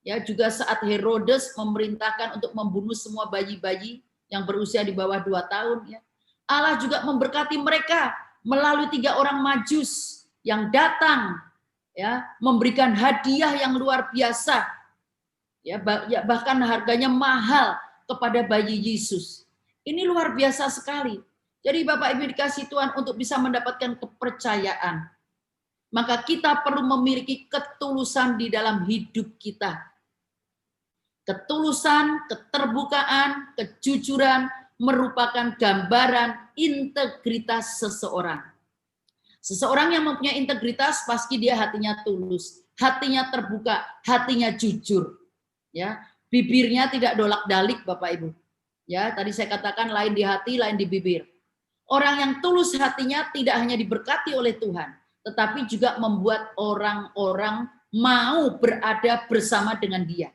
[SPEAKER 8] ya, juga saat Herodes memerintahkan untuk membunuh semua bayi-bayi yang berusia di bawah 2 tahun, ya. Allah juga memberkati mereka melalui 3 orang Majus yang datang, ya, memberikan hadiah yang luar biasa, ya, bahkan harganya mahal kepada bayi Yesus. Ini luar biasa sekali. Jadi Bapak Ibu dikasih Tuhan, untuk bisa mendapatkan kepercayaan, maka kita perlu memiliki ketulusan di dalam hidup kita. Ketulusan, keterbukaan, kejujuran, merupakan gambaran integritas seseorang. Seseorang yang mempunyai integritas pasti dia hatinya tulus, hatinya terbuka, hatinya jujur. Ya, bibirnya tidak dolak-dalik Bapak Ibu. Ya, tadi saya katakan lain di hati, lain di bibir. Orang yang tulus hatinya tidak hanya diberkati oleh Tuhan, tetapi juga membuat orang-orang mau berada bersama dengan dia.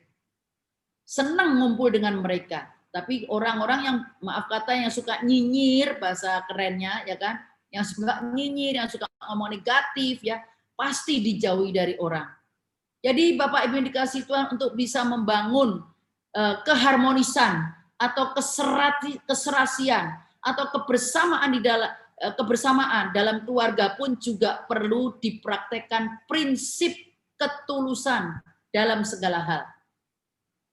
[SPEAKER 8] Senang ngumpul dengan mereka. Tapi orang-orang yang, maaf kata, yang suka nyinyir, bahasa kerennya, ya kan, yang suka nyinyir, yang suka ngomong negatif, ya, pasti dijauhi dari orang. Jadi Bapak Ibu yang dikasihi Tuhan, untuk bisa membangun keharmonisan atau keserasian atau kebersamaan dalam keluarga pun juga perlu dipraktekkan prinsip ketulusan dalam segala hal.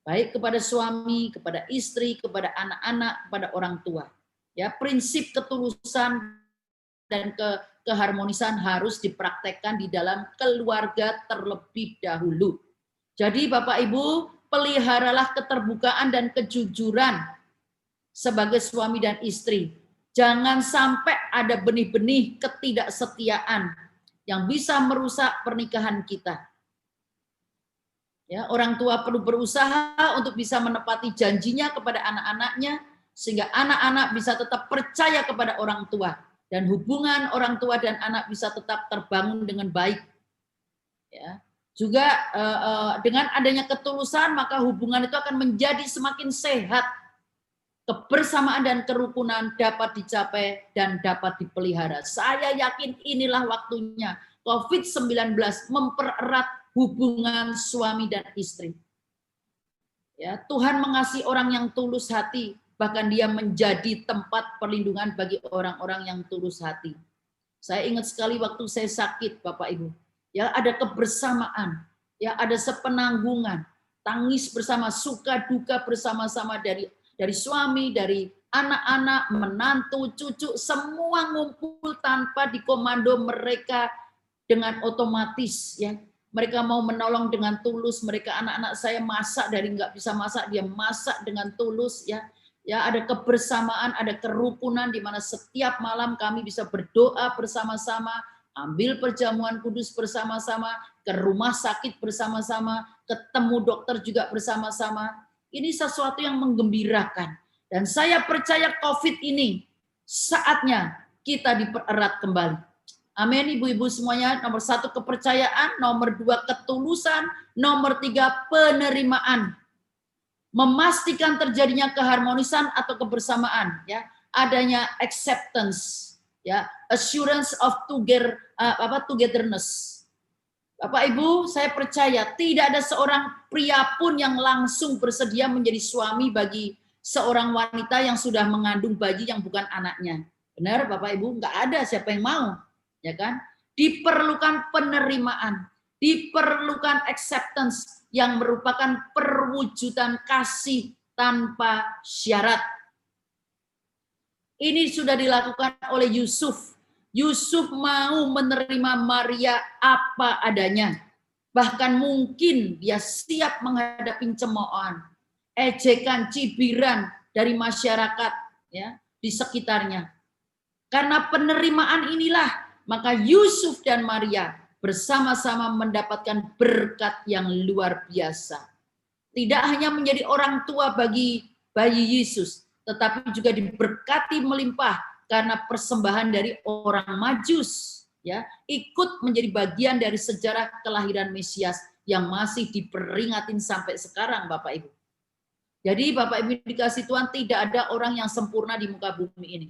[SPEAKER 8] Baik kepada suami, kepada istri, kepada anak-anak, kepada orang tua. Ya, prinsip ketulusan dan keharmonisan harus dipraktekkan di dalam keluarga terlebih dahulu. Jadi Bapak Ibu, peliharalah keterbukaan dan kejujuran sebagai suami dan istri. Jangan sampai ada benih-benih ketidaksetiaan yang bisa merusak pernikahan kita. Ya, orang tua perlu berusaha untuk bisa menepati janjinya kepada anak-anaknya, sehingga anak-anak bisa tetap percaya kepada orang tua, dan hubungan orang tua dan anak bisa tetap terbangun dengan baik. Ya. Juga dengan adanya ketulusan, maka hubungan itu akan menjadi semakin sehat. Kebersamaan dan kerukunan dapat dicapai dan dapat dipelihara. Saya yakin inilah waktunya COVID-19 mempererat hubungan suami dan istri. Ya, Tuhan mengasihi orang yang tulus hati, bahkan dia menjadi tempat perlindungan bagi orang-orang yang tulus hati. Saya ingat sekali waktu saya sakit, Bapak Ibu. Ya, ada kebersamaan, ya, ada sepenanggungan, tangis bersama, suka duka bersama-sama dari suami, dari anak-anak, menantu, cucu, semua ngumpul tanpa dikomando mereka dengan otomatis, ya. Mereka mau menolong dengan tulus. Mereka, anak-anak saya masak dari nggak bisa masak, dia masak dengan tulus, ya. Ya, ada kebersamaan, ada kerukunan di mana setiap malam kami bisa berdoa bersama-sama, ambil perjamuan kudus bersama-sama, ke rumah sakit bersama-sama, ketemu dokter juga bersama-sama. Ini sesuatu yang menggembirakan. Dan saya percaya COVID ini saatnya kita dipererat kembali. Amin, ibu-ibu semuanya. Nomor 1 kepercayaan, nomor 2 ketulusan, nomor 3 penerimaan. Memastikan terjadinya keharmonisan atau kebersamaan, ya, adanya acceptance, ya, assurance of togetherness. Bapak Ibu, saya percaya tidak ada seorang pria pun yang langsung bersedia menjadi suami bagi seorang wanita yang sudah mengandung bayi yang bukan anaknya. Benar Bapak Ibu? Enggak ada siapa yang mau. Ya kan? Diperlukan penerimaan, diperlukan acceptance yang merupakan perwujudan kasih tanpa syarat. Ini sudah dilakukan oleh Yusuf. Yusuf mau menerima Maria apa adanya. Bahkan mungkin dia siap menghadapi cemoohan, ejekan, cibiran dari masyarakat, ya, di sekitarnya. Karena penerimaan inilah maka Yusuf dan Maria bersama-sama mendapatkan berkat yang luar biasa. Tidak hanya menjadi orang tua bagi bayi Yesus, tetapi juga diberkati melimpah karena persembahan dari orang Majus, ya, ikut menjadi bagian dari sejarah kelahiran Mesias yang masih diperingatin sampai sekarang, Bapak Ibu. Jadi Bapak Ibu dikasih Tuhan, tidak ada orang yang sempurna di muka bumi ini.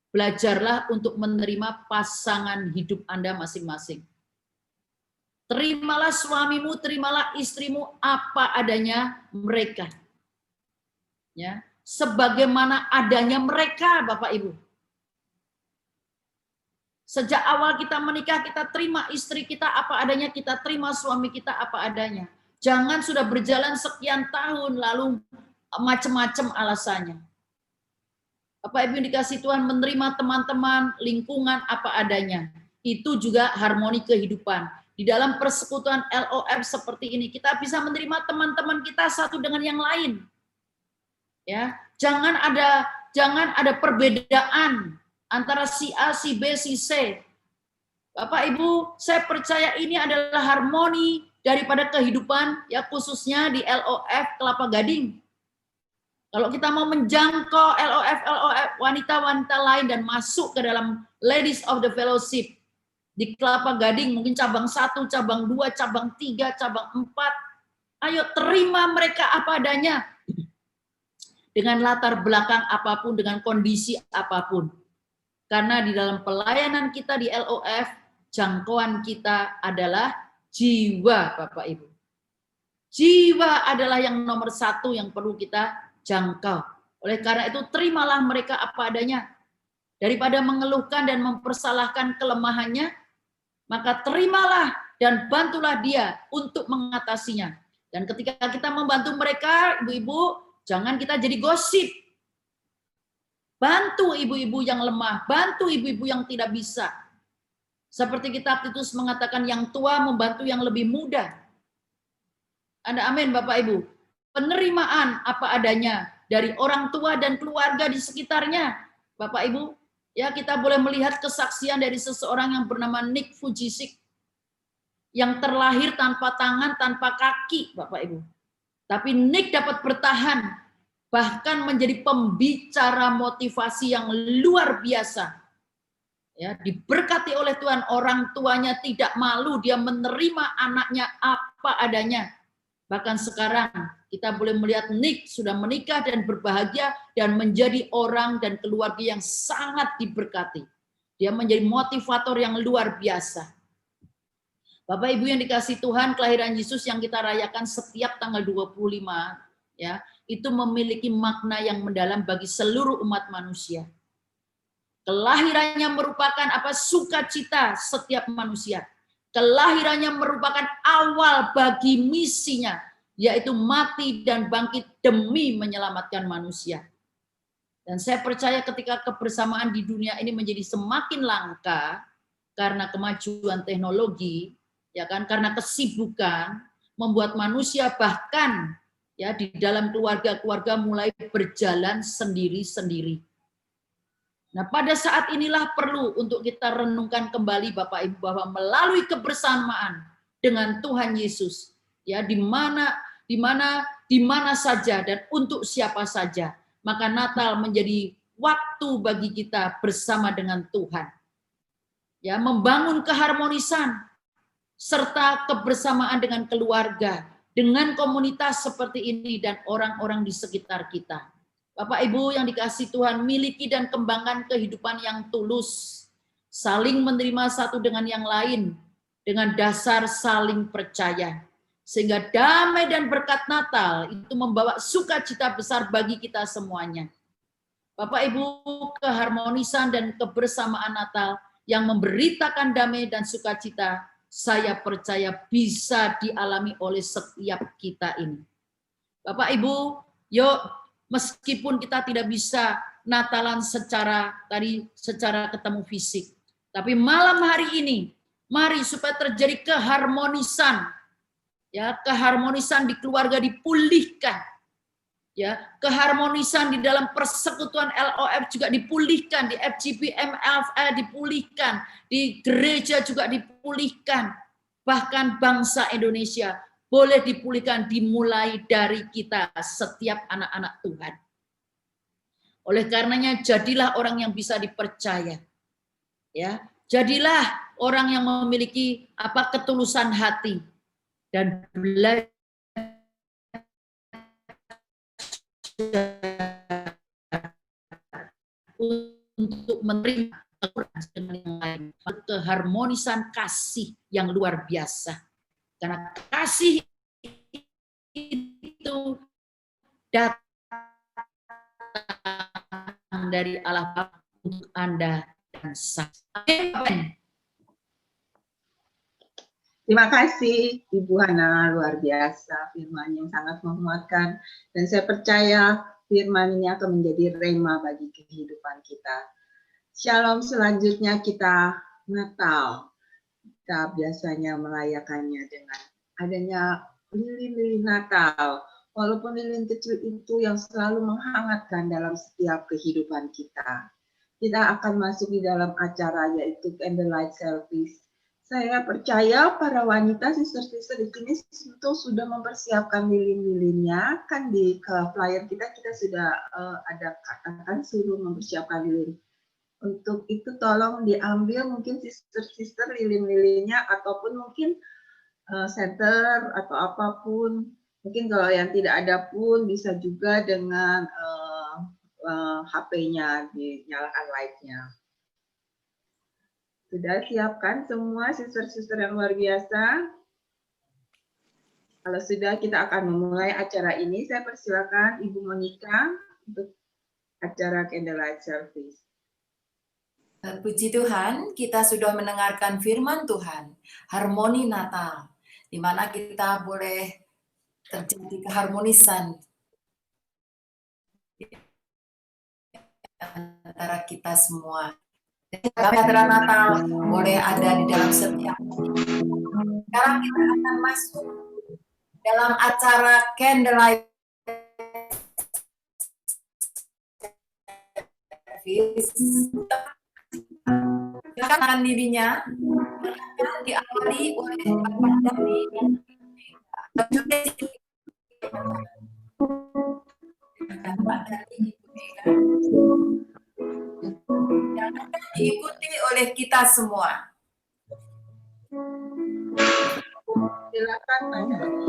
[SPEAKER 8] Belajarlah untuk menerima pasangan hidup Anda masing-masing. Terimalah suamimu, terimalah istrimu apa adanya mereka. Ya, sebagaimana adanya mereka, Bapak Ibu. Sejak awal kita menikah, kita terima istri kita apa adanya, kita terima suami kita apa adanya. Jangan sudah berjalan sekian tahun lalu macam-macam alasannya. Bapak Ibu dikasih Tuhan, menerima teman-teman, lingkungan apa adanya. Itu juga harmoni kehidupan. Di dalam persekutuan LOF seperti ini, kita bisa menerima teman-teman kita satu dengan yang lain. Ya, jangan ada jangan ada perbedaan antara si A, si B, si C. Bapak Ibu, saya percaya ini adalah harmoni daripada kehidupan, ya khususnya di LOF Kelapa Gading. Kalau kita mau menjangkau LOF wanita-wanita lain dan masuk ke dalam Ladies of the Fellowship di Kelapa Gading, mungkin cabang 1, cabang 2, cabang 3, cabang 4. Ayo terima mereka apa adanya. Dengan latar belakang apapun, dengan kondisi apapun. Karena di dalam pelayanan kita di LOF, jangkauan kita adalah jiwa, Bapak Ibu. Jiwa adalah yang nomor 1 yang perlu kita jangkau. Oleh karena itu, terimalah mereka apa adanya. Daripada mengeluhkan dan mempersalahkan kelemahannya, maka terimalah dan bantulah dia untuk mengatasinya. Dan ketika kita membantu mereka, ibu-ibu, jangan kita jadi gosip. Bantu ibu-ibu yang lemah, bantu ibu-ibu yang tidak bisa. Seperti kitab Titus mengatakan yang tua membantu yang lebih muda. Anda amin Bapak Ibu. Penerimaan apa adanya dari orang tua dan keluarga di sekitarnya. Bapak Ibu, ya kita boleh melihat kesaksian dari seseorang yang bernama Nick Fujisik. Yang terlahir tanpa tangan, tanpa kaki Bapak Ibu. Tapi Nick dapat bertahan. Bahkan menjadi pembicara motivasi yang luar biasa. Ya, diberkati oleh Tuhan, orang tuanya tidak malu, dia menerima anaknya apa adanya. Bahkan sekarang kita boleh melihat Nick sudah menikah dan berbahagia dan menjadi orang dan keluarga yang sangat diberkati. Dia menjadi motivator yang luar biasa. Bapak Ibu yang dikasihi Tuhan, kelahiran Yesus yang kita rayakan setiap tanggal 25 ya, itu memiliki makna yang mendalam bagi seluruh umat manusia. Kelahirannya merupakan sukacita setiap manusia. Kelahirannya merupakan awal bagi misinya, yaitu mati dan bangkit demi menyelamatkan manusia. Dan saya percaya ketika kebersamaan di dunia ini menjadi semakin langka karena kemajuan teknologi, ya kan, karena kesibukan membuat manusia bahkan ya di dalam keluarga mulai berjalan sendiri-sendiri. Nah, pada saat inilah perlu untuk kita renungkan kembali Bapak Ibu bahwa melalui kebersamaan dengan Tuhan Yesus, ya di mana saja dan untuk siapa saja, maka Natal menjadi waktu bagi kita bersama dengan Tuhan. Ya, membangun keharmonisan serta kebersamaan dengan keluarga, dengan komunitas seperti ini dan orang-orang di sekitar kita. Bapak Ibu yang dikasihi Tuhan, miliki dan kembangkan kehidupan yang tulus, saling menerima satu dengan yang lain, dengan dasar saling percaya. Sehingga damai dan berkat Natal itu membawa sukacita besar bagi kita semuanya. Bapak Ibu, keharmonisan dan kebersamaan Natal yang memberitakan damai dan sukacita, saya percaya bisa dialami oleh setiap kita ini. Bapak Ibu, yuk, meskipun kita tidak bisa Natalan secara ketemu fisik, tapi malam hari ini, mari supaya terjadi keharmonisan, ya keharmonisan di keluarga dipulihkan, ya keharmonisan di dalam persekutuan LOF juga dipulihkan, di FGP MLF dipulihkan, di gereja juga dipulihkan, bahkan bangsa Indonesia boleh dipulihkan dimulai dari kita setiap anak-anak Tuhan. Oleh karenanya jadilah orang yang bisa dipercaya. Ya, jadilah orang yang memiliki ketulusan hati dan belajar untuk menerima dengan yang lain, keharmonisan kasih yang luar biasa. Karena kasih itu datang dari Allah Bapa untuk Anda dan saya.
[SPEAKER 1] Terima kasih Ibu Hana, luar biasa firman yang sangat menguatkan, dan saya percaya firman ini akan menjadi rema bagi kehidupan kita. Shalom, selanjutnya kita Natal. Kita biasanya merayakannya dengan adanya lilin-lilin Natal, walaupun lilin kecil itu yang selalu menghangatkan dalam setiap kehidupan kita. Kita akan masuk di dalam acara yaitu candlelight service. Saya percaya para wanita, sister-sister di sini tentu sudah mempersiapkan lilin-lilinnya. Kan di flyer kita sudah ada katakan suruh mempersiapkan lilin. Untuk itu tolong diambil mungkin sister-sister lilin-lilinnya ataupun mungkin center atau apapun. Mungkin kalau yang tidak ada pun bisa juga dengan HP-nya dinyalakan light-nya. Sudah siapkan semua sister-sister yang luar biasa? Kalau sudah, kita akan memulai acara ini. Saya persilakan Ibu Monica untuk acara candlelight service.
[SPEAKER 5] Puji Tuhan, kita sudah mendengarkan firman Tuhan, harmoni Natal, di mana kita boleh terjadi keharmonisan antara kita semua. Kami acara Natal boleh ada di dalam setiap. Sekarang kita akan masuk dalam acara candlelight service. Silakan dirinya diawali oleh Bapak Dani dan juga Bapak Dani yang akan diikuti oleh kita semua.
[SPEAKER 1] Silakan Pak Dani.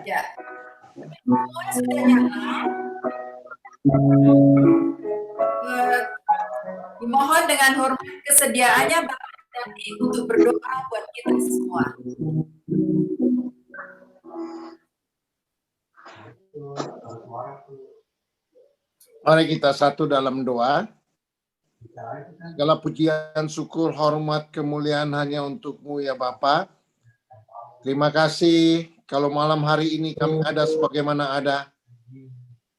[SPEAKER 5] Ya, semua sudah nyala. Dimohon dengan hormat kesediaannya Bapak Dani untuk berdoa buat kita semua.
[SPEAKER 9] Mari kita satu dalam doa. Segala pujian, syukur, hormat, kemuliaan hanya untuk-Mu ya Bapa. Terima kasih kalau malam hari ini kami ada sebagaimana ada.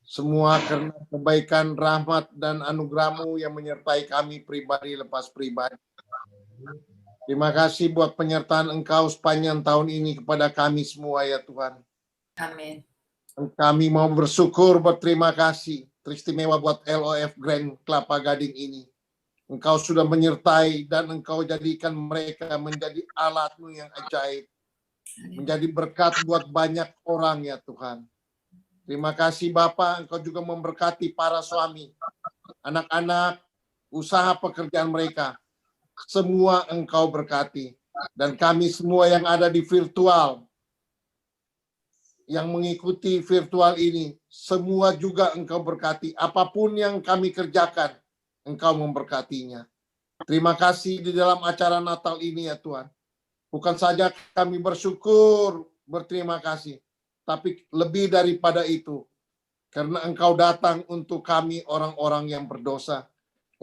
[SPEAKER 9] Semua karena kebaikan, rahmat, dan anugerah-Mu yang menyertai kami pribadi lepas pribadi. Terima kasih buat penyertaan Engkau sepanjang tahun ini kepada kami semua ya Tuhan.
[SPEAKER 5] Amin.
[SPEAKER 9] Kami mau bersyukur, berterima kasih. Teristimewa buat LOF Grand Kelapa Gading ini. Engkau sudah menyertai dan Engkau jadikan mereka menjadi alat-Mu yang ajaib. Menjadi berkat buat banyak orang ya Tuhan. Terima kasih Bapak, Engkau juga memberkati para suami, anak-anak, usaha pekerjaan mereka. Semua Engkau berkati. Dan kami semua yang ada di virtual, yang mengikuti virtual ini, semua juga Engkau berkati. Apapun yang kami kerjakan, Engkau memberkatinya. Terima kasih di dalam acara Natal ini ya Tuhan. Bukan saja kami bersyukur, berterima kasih, tapi lebih daripada itu, karena Engkau datang untuk kami orang-orang yang berdosa.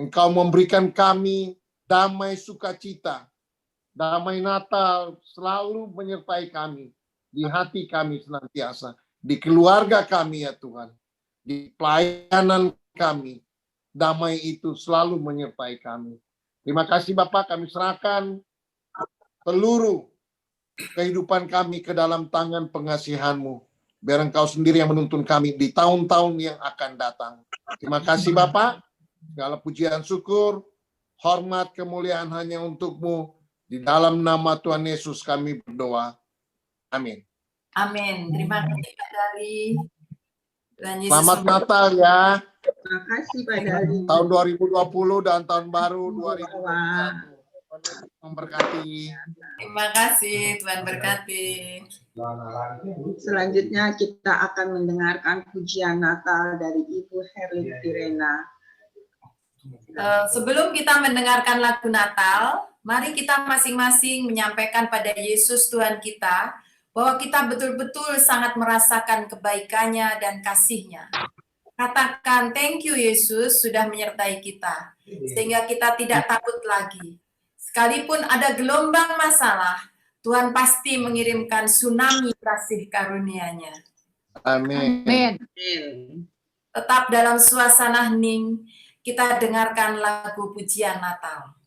[SPEAKER 9] Engkau memberikan kami damai sukacita, damai Natal selalu menyertai kami, di hati kami senantiasa, di keluarga kami ya Tuhan, di pelayanan kami, damai itu selalu menyertai kami. Terima kasih Bapak, kami serahkan seluruh kehidupan kami ke dalam tangan pengasihan-Mu. Biar Engkau sendiri yang menuntun kami di tahun-tahun yang akan datang. Terima kasih Bapak, segala pujian syukur, hormat, kemuliaan hanya untuk-Mu. Di dalam nama Tuhan Yesus kami berdoa. Amin.
[SPEAKER 5] Amin. Terima kasih Pak Dali. Tuhan Yesus
[SPEAKER 9] Selamat Natal ya.
[SPEAKER 1] Terima kasih Pak Dali.
[SPEAKER 9] Tahun 2020 dan tahun baru 2021. Memberkati.
[SPEAKER 5] Terima kasih, Tuhan berkati.
[SPEAKER 1] Selanjutnya kita akan mendengarkan pujian Natal dari Ibu Herlin Tirena.
[SPEAKER 5] Sebelum kita mendengarkan lagu Natal, mari kita masing-masing menyampaikan pada Yesus Tuhan kita bahwa kita betul-betul sangat merasakan kebaikannya dan kasih-Nya. Katakan, thank you Yesus sudah menyertai kita, sehingga kita tidak takut lagi. Sekalipun ada gelombang masalah, Tuhan pasti mengirimkan tsunami kasih karunia-Nya.
[SPEAKER 9] Amin.
[SPEAKER 5] Tetap dalam suasana hening, kita dengarkan lagu pujian Natal.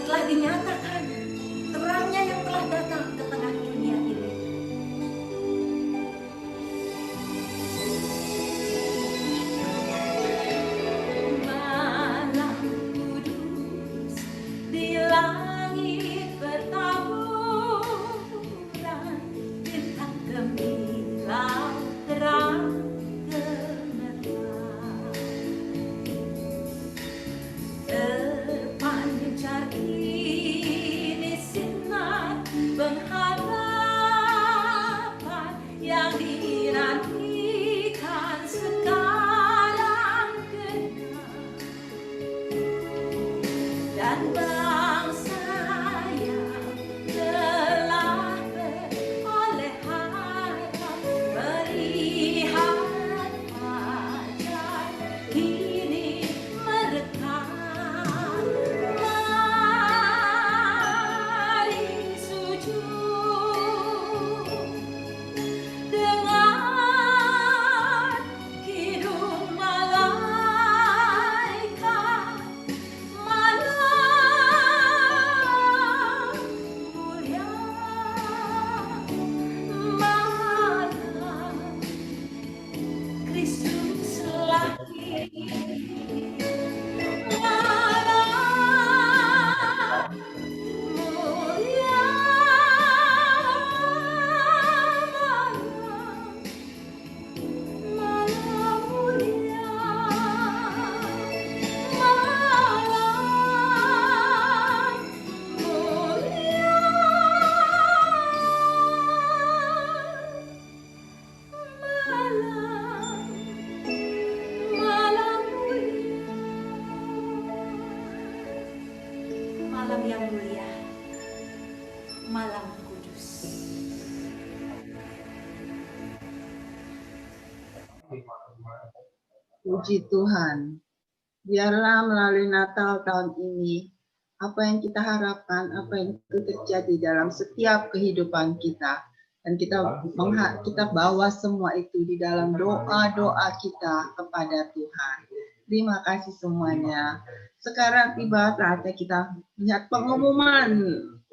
[SPEAKER 7] telah dinyatakan, terangnya yang telah datang ke tengah dunia ini. Malam kudus di langit bertaburan, bintang gemilang terang gemerlap. Terpancar kini sinar pengharapan yang dinantikan sekarang genap. Dan bangsa yang telah beroleh harap melihat fajar kini merekam. Mari sujud dengan kidung malaikat, malam mulia, malam Kristus lahir, malam mulia, malam mulia, malam mulia, malam mulia, malam yang mulia, malam kudus.
[SPEAKER 1] Puji Tuhan. Biarlah melalui Natal tahun ini, apa yang kita harapkan, apa yang itu terjadi dalam setiap kehidupan kita. Dan kita bawa semua itu di dalam doa-doa kita kepada Tuhan. Terima kasih semuanya. Sekarang tiba saatnya kita lihat pengumuman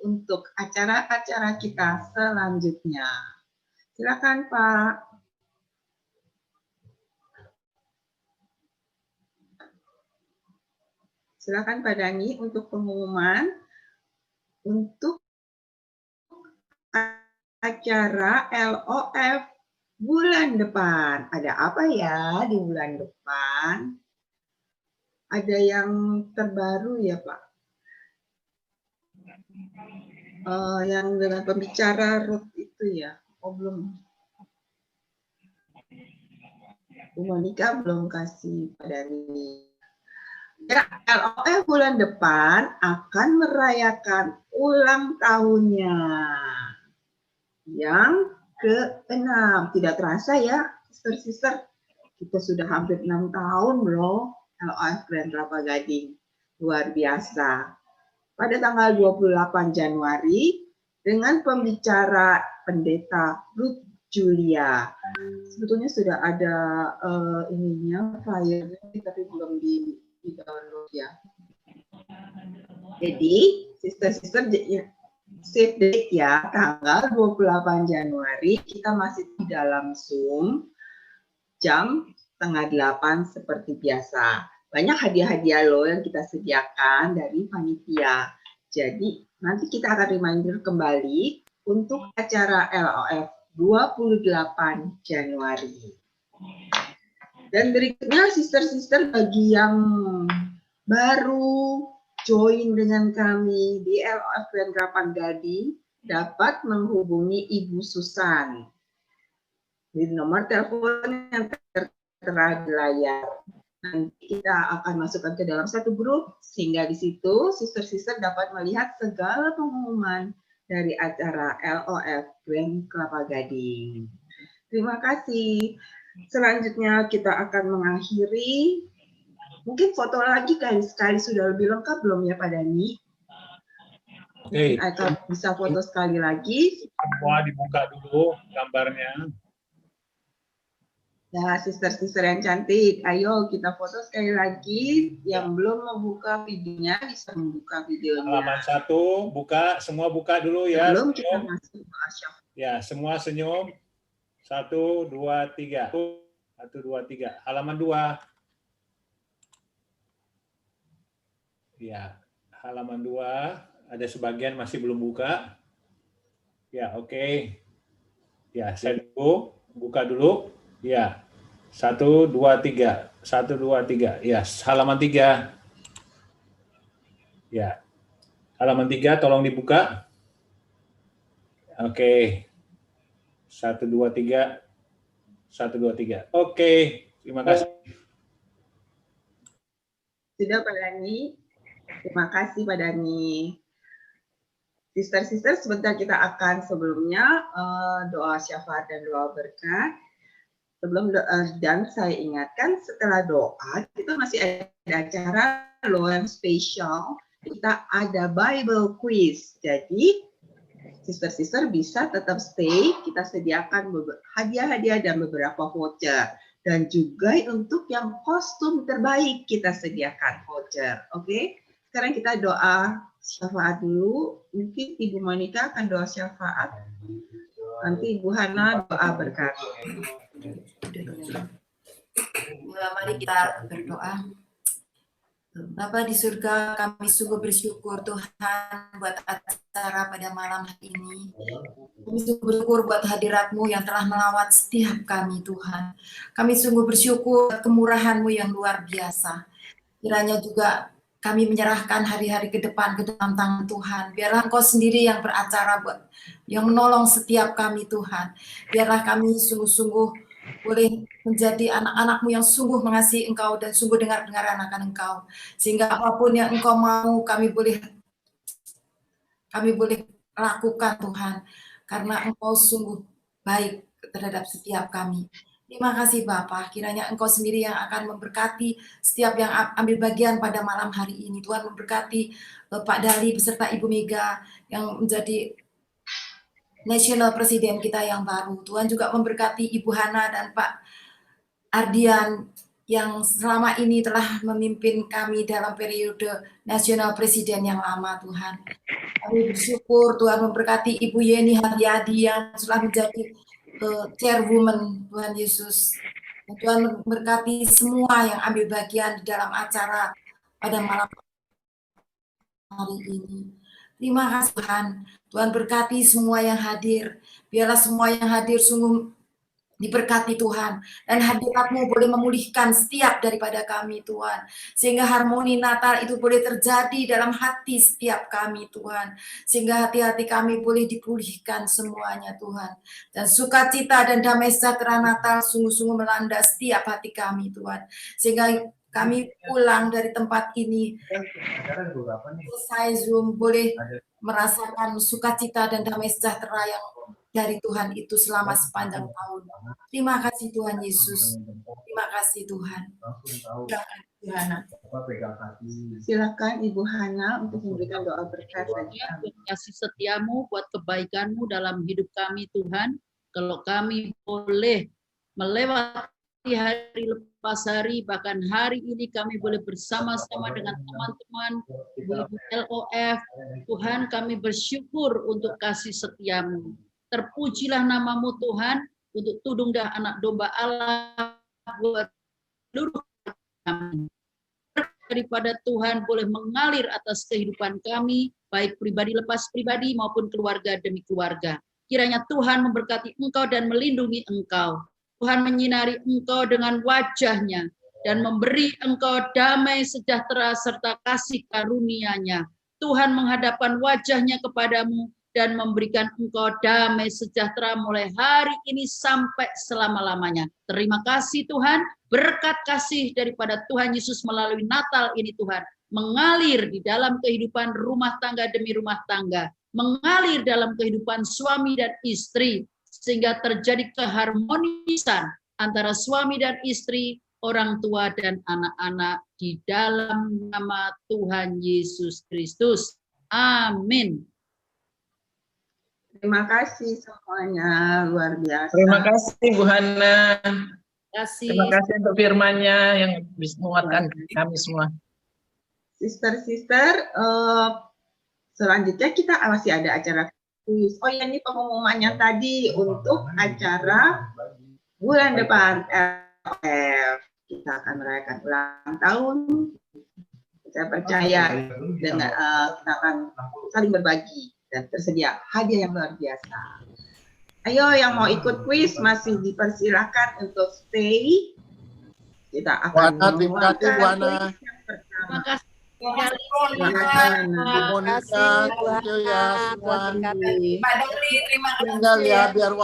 [SPEAKER 1] untuk acara-acara kita selanjutnya. Silakan Pak. Silakan Pak Dani untuk pengumuman untuk acara LOF bulan depan. Ada apa ya di bulan depan? Ada yang terbaru ya Pak? Yang dengan pembicara Ruth itu ya? Oh belum. Bu Monica belum kasih Pak Dani. Ya, LOF bulan depan akan merayakan ulang tahunnya yang ke-6. Tidak terasa ya, sister-sister. Kita sudah hampir 6 tahun loh LOF Grand Kelapa Gading. Luar biasa. Pada tanggal 28 Januari dengan pembicara pendeta Ruth Julia. Sebetulnya sudah ada ininya, flyer tapi belum di-download ya. Jadi, sister-sister save date ya, tanggal 28 Januari kita masih di dalam Zoom jam 7:30 seperti biasa. Banyak hadiah-hadiah loh yang kita sediakan dari panitia. Jadi, nanti kita akan reminder kembali untuk acara LOF 28 Januari. Dan berikutnya sister-sister bagi yang baru join dengan kami di LOF Grand Kelapa Gading dapat menghubungi Ibu Susan di nomor telepon yang tertera di layar. Nanti kita akan masukkan ke dalam satu grup sehingga di situ sister-sister dapat melihat segala pengumuman dari acara LOF Grand Kelapa Gading. Terima kasih. Selanjutnya kita akan mengakhiri. Mungkin foto lagi sekali sudah lebih lengkap belum ya Pak Dani?
[SPEAKER 6] Oke.
[SPEAKER 1] Atau bisa foto sekali lagi.
[SPEAKER 6] Semua dibuka dulu gambarnya.
[SPEAKER 1] Ya, sister-sister yang cantik, ayo kita foto sekali lagi. Yang belum membuka videonya bisa membuka videonya.
[SPEAKER 6] Halaman 1, buka, semua buka dulu ya.
[SPEAKER 1] Sebelum kita masuk ke Asyaf.
[SPEAKER 6] Ya, semua senyum. 1, 2, 3. 1, 2, 3. Halaman 2. Ya, halaman 2. Ada sebagian masih belum buka. Ya, oke. Ya, saya tunggu. Buka dulu. Ya, 1, 2, 3. 1, 2, 3. Ya, halaman 3. Ya, halaman 3 tolong dibuka. Oke. 1, 2, 3. 1, 2, 3. Oke, terima kasih.
[SPEAKER 1] Sudah Pak Dani. Terima kasih Pak Dani. Sister-sister, sebentar kita akan sebelumnya doa syafaat dan doa berkat. Sebelum dan saya ingatkan setelah doa kita masih ada acara loh yang spesial. Kita ada Bible quiz. Jadi sister-sister bisa tetap stay. Kita sediakan hadiah-hadiah dan beberapa voucher. Dan juga untuk yang kostum terbaik kita sediakan voucher. Oke? Sekarang kita doa syafaat dulu. Mungkin Ibu Monica akan doa syafaat. Nanti Ibu Hana doa berkat.
[SPEAKER 5] Mari kita berdoa. Bapa di surga, kami sungguh bersyukur Tuhan buat acara pada malam hari ini. Kami sungguh bersyukur buat hadirat-Mu yang telah melawat setiap kami Tuhan. Kami sungguh bersyukur buat kemurahan-Mu yang luar biasa. Kiranya juga kami menyerahkan hari-hari ke depan ke dalam tangan Tuhan. Biarlah Engkau sendiri yang beracara buat yang menolong setiap kami Tuhan. Biarlah kami sungguh-sungguh boleh menjadi anak-anak-Mu yang sungguh mengasihi Engkau dan sungguh dengar-dengar akan Engkau. Sehingga apapun yang Engkau mau kami boleh lakukan Tuhan. Karena Engkau sungguh baik terhadap setiap kami. Terima kasih Bapa, kiranya Engkau sendiri yang akan memberkati setiap yang ambil bagian pada malam hari ini. Tuhan memberkati Pak Dali beserta Ibu Mega yang menjadi National Presiden kita yang baru. Tuhan juga memberkati Ibu Hana dan Pak Ardian yang selama ini telah memimpin kami dalam periode National Presiden yang lama Tuhan. Kami bersyukur Tuhan memberkati Ibu Yeni Haryadi yang telah menjadi chairwoman Tuhan Yesus. Tuhan memberkati semua yang ambil bagian di dalam acara pada malam hari ini. Terima kasih Tuhan. Tuhan berkati semua yang hadir. Biarlah semua yang hadir sungguh diberkati Tuhan. Dan hadirat-Mu boleh memulihkan setiap daripada kami Tuhan. Sehingga harmoni Natal itu boleh terjadi dalam hati setiap kami Tuhan. Sehingga hati-hati kami boleh dipulihkan semuanya Tuhan. Dan sukacita dan damai sejahtera Natal sungguh-sungguh melanda setiap hati kami Tuhan. Sehingga kami pulang dari tempat ini selesai Zoom boleh merasakan sukacita dan damai sejahtera yang dari Tuhan itu selama sepanjang tahun. Terima kasih Tuhan Yesus. Terima kasih Tuhan.
[SPEAKER 1] Silakan Ibu Hana untuk memberikan doa berkat.
[SPEAKER 8] Kasih setiamu buat kebaikanmu dalam hidup kami Tuhan. Kalau kami boleh melewati hari lepas hari, bahkan hari ini kami boleh bersama-sama dengan teman-teman ibu-ibu LOF. Tuhan, kami bersyukur untuk kasih setiamu. Terpujilah namamu Tuhan untuk tudung dan anak domba Allah buat seluruh kami. Daripada Tuhan boleh mengalir atas kehidupan kami, baik pribadi lepas pribadi maupun keluarga demi keluarga. Kiranya Tuhan memberkati engkau dan melindungi engkau. Tuhan menyinari engkau dengan wajah-Nya dan memberi engkau damai sejahtera serta kasih karunia-Nya. Tuhan menghadapkan wajah-Nya kepadamu dan memberikan engkau damai sejahtera mulai hari ini sampai selama-lamanya. Terima kasih Tuhan, berkat kasih daripada Tuhan Yesus melalui Natal ini Tuhan, mengalir di dalam kehidupan rumah tangga demi rumah tangga, mengalir dalam kehidupan suami dan istri, sehingga terjadi keharmonisan antara suami dan istri, orang tua dan anak-anak di dalam nama Tuhan Yesus Kristus. Amin.
[SPEAKER 1] Terima kasih semuanya, luar biasa.
[SPEAKER 10] Terima kasih Bu Hana.
[SPEAKER 8] kasih.
[SPEAKER 10] Terima kasih untuk firman-Nya yang bisa menguatkan kami semua.
[SPEAKER 1] Sister-sister, selanjutnya kita masih ada acara kuis. Oh ya, ini pengumumannya tadi untuk acara bulan depan LF. Kita akan merayakan ulang tahun. Saya percaya dengan kita akan saling berbagi dan tersedia hadiah yang luar biasa. Ayo yang mau ikut kuis masih dipersilakan untuk stay. Kita akan
[SPEAKER 9] terima kasih Buana.
[SPEAKER 8] Terima kasih.
[SPEAKER 9] Terima Monica, thank you ya semua.
[SPEAKER 5] Pak Dali, terima kasih.
[SPEAKER 9] Tinggal ya biar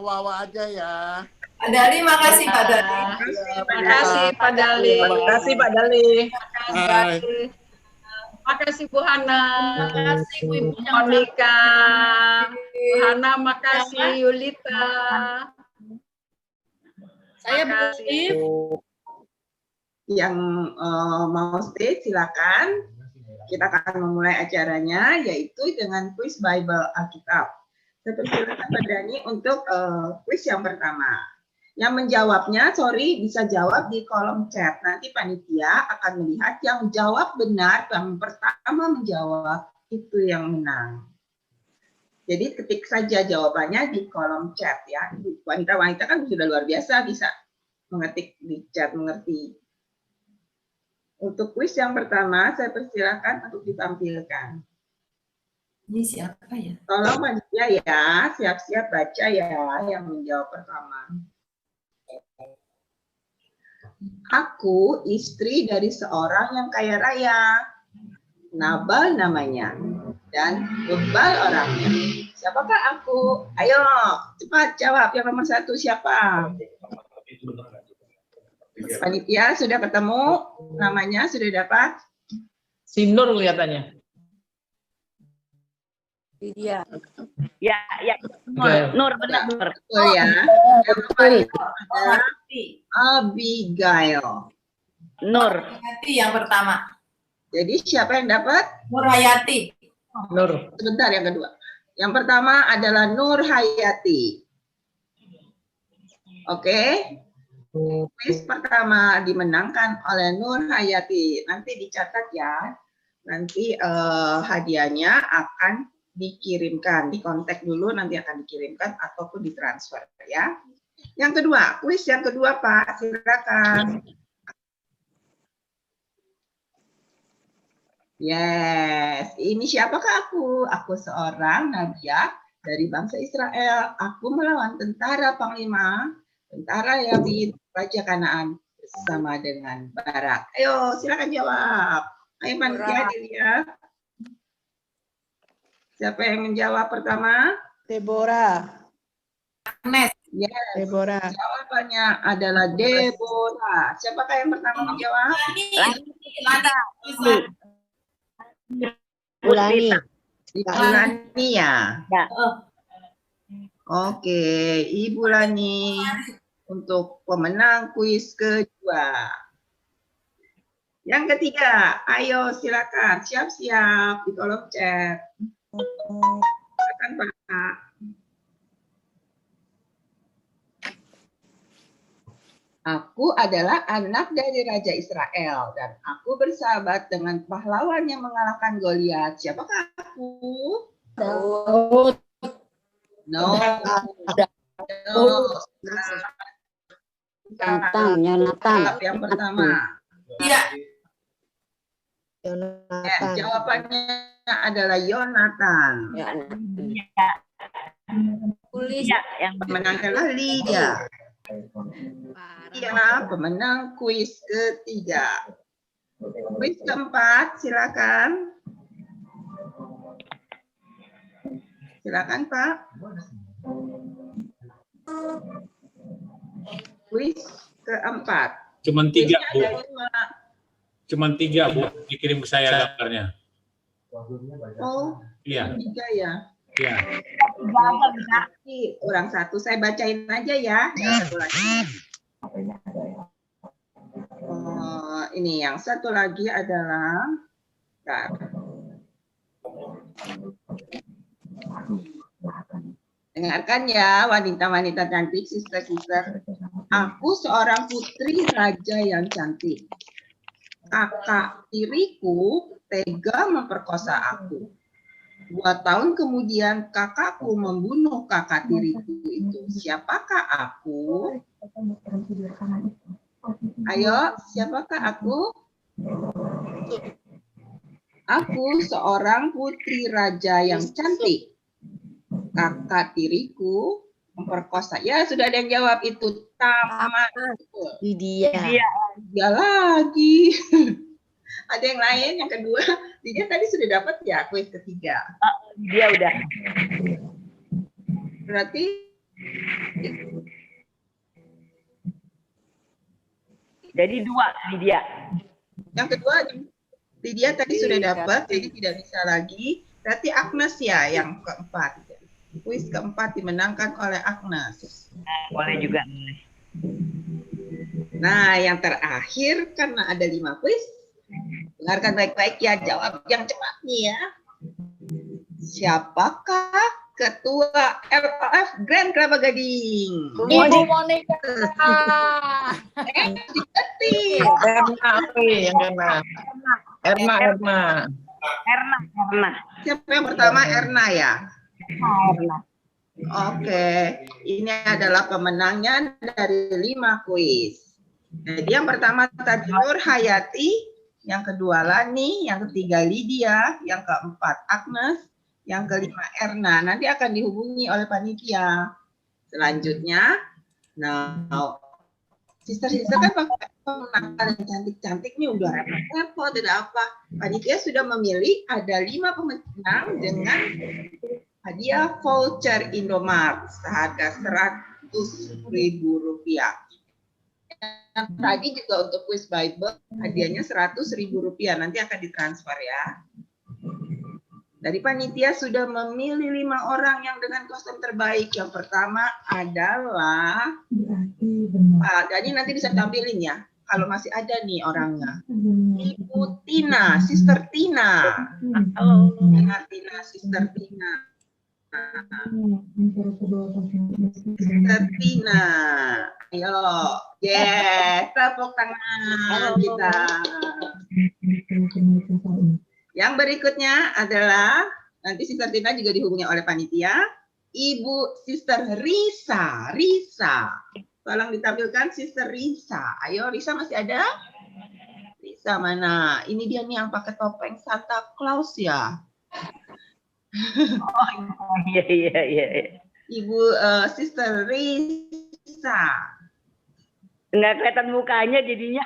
[SPEAKER 9] Wawa aja ya.
[SPEAKER 5] Pak Dali, makasih Pak Dali.
[SPEAKER 3] Terima kasih Pak Dali.
[SPEAKER 10] Terima kasih Pak Dali.
[SPEAKER 9] Hai.
[SPEAKER 3] Makasih Bu Hana.
[SPEAKER 8] Makasih Bu Ibu yang
[SPEAKER 3] Monica. Bu Hana, makasih Yulita.
[SPEAKER 8] saya Bu
[SPEAKER 3] Makasih.
[SPEAKER 8] If.
[SPEAKER 1] Yang mau stay silakan. Kita akan memulai acaranya yaitu dengan kuis Bible Alkitab. Saya persilakan Pak Dani untuk kuis yang pertama. Yang menjawabnya, bisa jawab di kolom chat. Nanti panitia akan melihat yang jawab benar, yang pertama menjawab itu yang menang. Jadi ketik saja jawabannya di kolom chat ya. Wanita-wanita kan sudah luar biasa bisa mengetik di chat, mengerti. Untuk kuis yang pertama, saya persilakan untuk ditampilkan.
[SPEAKER 5] Ini siapa ya?
[SPEAKER 1] Tolong panitia ya, siap-siap baca ya yang menjawab pertama. Aku istri dari seorang yang kaya raya. Nabal namanya. Dan bebal orangnya. Siapakah aku? Ayo, cepat jawab. Yang nomor 1 siapa? Panitia sudah ketemu? Namanya sudah dapat?
[SPEAKER 10] Si Nur kelihatannya.
[SPEAKER 11] Iya.
[SPEAKER 12] Ya, ya. Nur, benar Nur.
[SPEAKER 1] Betul ya. Yang pertama adalah Abigail.
[SPEAKER 12] Nur.
[SPEAKER 5] Hayati yang pertama.
[SPEAKER 1] Jadi siapa yang dapat?
[SPEAKER 5] Nur Hayati.
[SPEAKER 10] Nur.
[SPEAKER 1] Sebentar yang kedua. Yang pertama adalah Nur Hayati. Oke. Kuis pertama dimenangkan oleh Nur Hayati. Nanti dicatat ya. Nanti hadiahnya akan dikirimkan, dikontak dulu nanti akan dikirimkan ataupun ditransfer ya. Yang kedua, kuis yang kedua Pak, silakan. Yes, ini siapakah aku? Aku seorang nabiah dari bangsa Israel. Aku melawan tentara panglima, tentara Yabin, Raja Kanaan bersama dengan Barak. Ayo, silakan jawab. Ayo panitia ya. Siapa yang menjawab pertama?
[SPEAKER 11] Deborah.
[SPEAKER 5] Agnes.
[SPEAKER 1] Yes.
[SPEAKER 11] Deborah.
[SPEAKER 1] Jawabannya adalah Deborah. Siapakah yang pertama menjawab?
[SPEAKER 11] Bulani.
[SPEAKER 1] Bulani ya.
[SPEAKER 12] Ya.
[SPEAKER 1] Oke, Ibu Lani untuk pemenang kuis kedua. Yang ketiga, ayo silakan siap-siap di kolom chat. Silakan Pak. Aku adalah anak dari Raja Israel dan aku bersahabat dengan pahlawan yang mengalahkan Goliat. Siapakah aku?
[SPEAKER 11] Daud.
[SPEAKER 1] No.
[SPEAKER 11] Jonathan.
[SPEAKER 1] Yang pertama.
[SPEAKER 5] Iya.
[SPEAKER 11] Jonathan.
[SPEAKER 1] Jawabannya adalah Yonatan.
[SPEAKER 12] Ya, yang
[SPEAKER 1] Pemenang adalah Lydia. Iya, pemenang kuis ketiga. Kuis keempat, silakan. Silakan Pak. Kuis keempat.
[SPEAKER 6] Cuman 3 Bu.
[SPEAKER 1] Kuisnya ada 5.
[SPEAKER 6] Cuman 3 Bu. Dikirim ke saya gambarnya.
[SPEAKER 1] Oh,
[SPEAKER 6] Iya.
[SPEAKER 1] 3 ya.
[SPEAKER 6] Iya.
[SPEAKER 1] Orang satu, saya bacain aja ya. Satu lagi. Ini yang satu lagi adalah, dengarkan ya wanita-wanita cantik, sister-sister. Aku seorang putri raja yang cantik. Kakak tiriku tega memperkosa aku. 2 tahun kemudian kakakku membunuh kakak tiriku itu. Siapakah aku? Ayo, siapakah aku? Aku seorang putri raja yang cantik. Kakak tiriku memperkosa. Ya, sudah ada yang jawab itu. Tama.
[SPEAKER 11] Lydia.
[SPEAKER 1] Dia lagi. Ada yang lain yang kedua? Dia tadi sudah dapat ya kuis ketiga.
[SPEAKER 12] Dia udah.
[SPEAKER 1] Berarti
[SPEAKER 12] Jadi 2 Lydia.
[SPEAKER 1] yang kedua Lydia tadi sudah dapat, jadi tidak bisa lagi. Berarti Agnes ya yang keempat. Kuis keempat dimenangkan oleh Agnes.
[SPEAKER 12] Boleh juga.
[SPEAKER 1] Nah, yang terakhir karena ada 5 kuis. Dengarkan baik-baik ya, jawab yang cepat nih ya. Siapakah Ketua LOF Grand Kelapa Gading?
[SPEAKER 10] Ibu Monica.
[SPEAKER 1] Diketik.
[SPEAKER 10] Erna.
[SPEAKER 1] Siapa yang pertama? Erna ya? Oke, ini adalah pemenangnya dari 5 kuis. Jadi yang pertama tadi Nur Hayati, yang kedua Lani, yang ketiga Lydia, yang keempat Agnes, yang kelima Erna. Nanti akan dihubungi oleh panitia. Selanjutnya, nah, sister-sister kan pakai pemenang yang cantik-cantik nih udah repot-repot, tidak apa. Panitia sudah memilih ada 5 pemenang dengan hadiah voucher Indomart seharga Rp100.000. Yang tadi juga untuk quiz Bible hadiahnya Rp100.000, nanti akan ditransfer ya. Dari panitia sudah memilih 5 orang yang dengan kostum terbaik. Yang pertama adalah Pak Dani, nanti bisa tampilin ya kalau masih ada nih orangnya. Ibu Tina, Sister Tina. Halo. Tina, Sister Tina. Sister Tina, ayo, yes, tepuk tangan kita. Yang berikutnya adalah nanti Sister Tina juga dihubungi oleh panitia. Ibu Sister Risa, tolong ditampilkan Sister Risa. Ayo, Risa masih ada? Risa mana? Ini dia nih yang pakai topeng Santa Claus ya.
[SPEAKER 12] Oh iya.
[SPEAKER 1] Ibu Sister Risa.
[SPEAKER 12] Nggak kelihatan mukanya jadinya.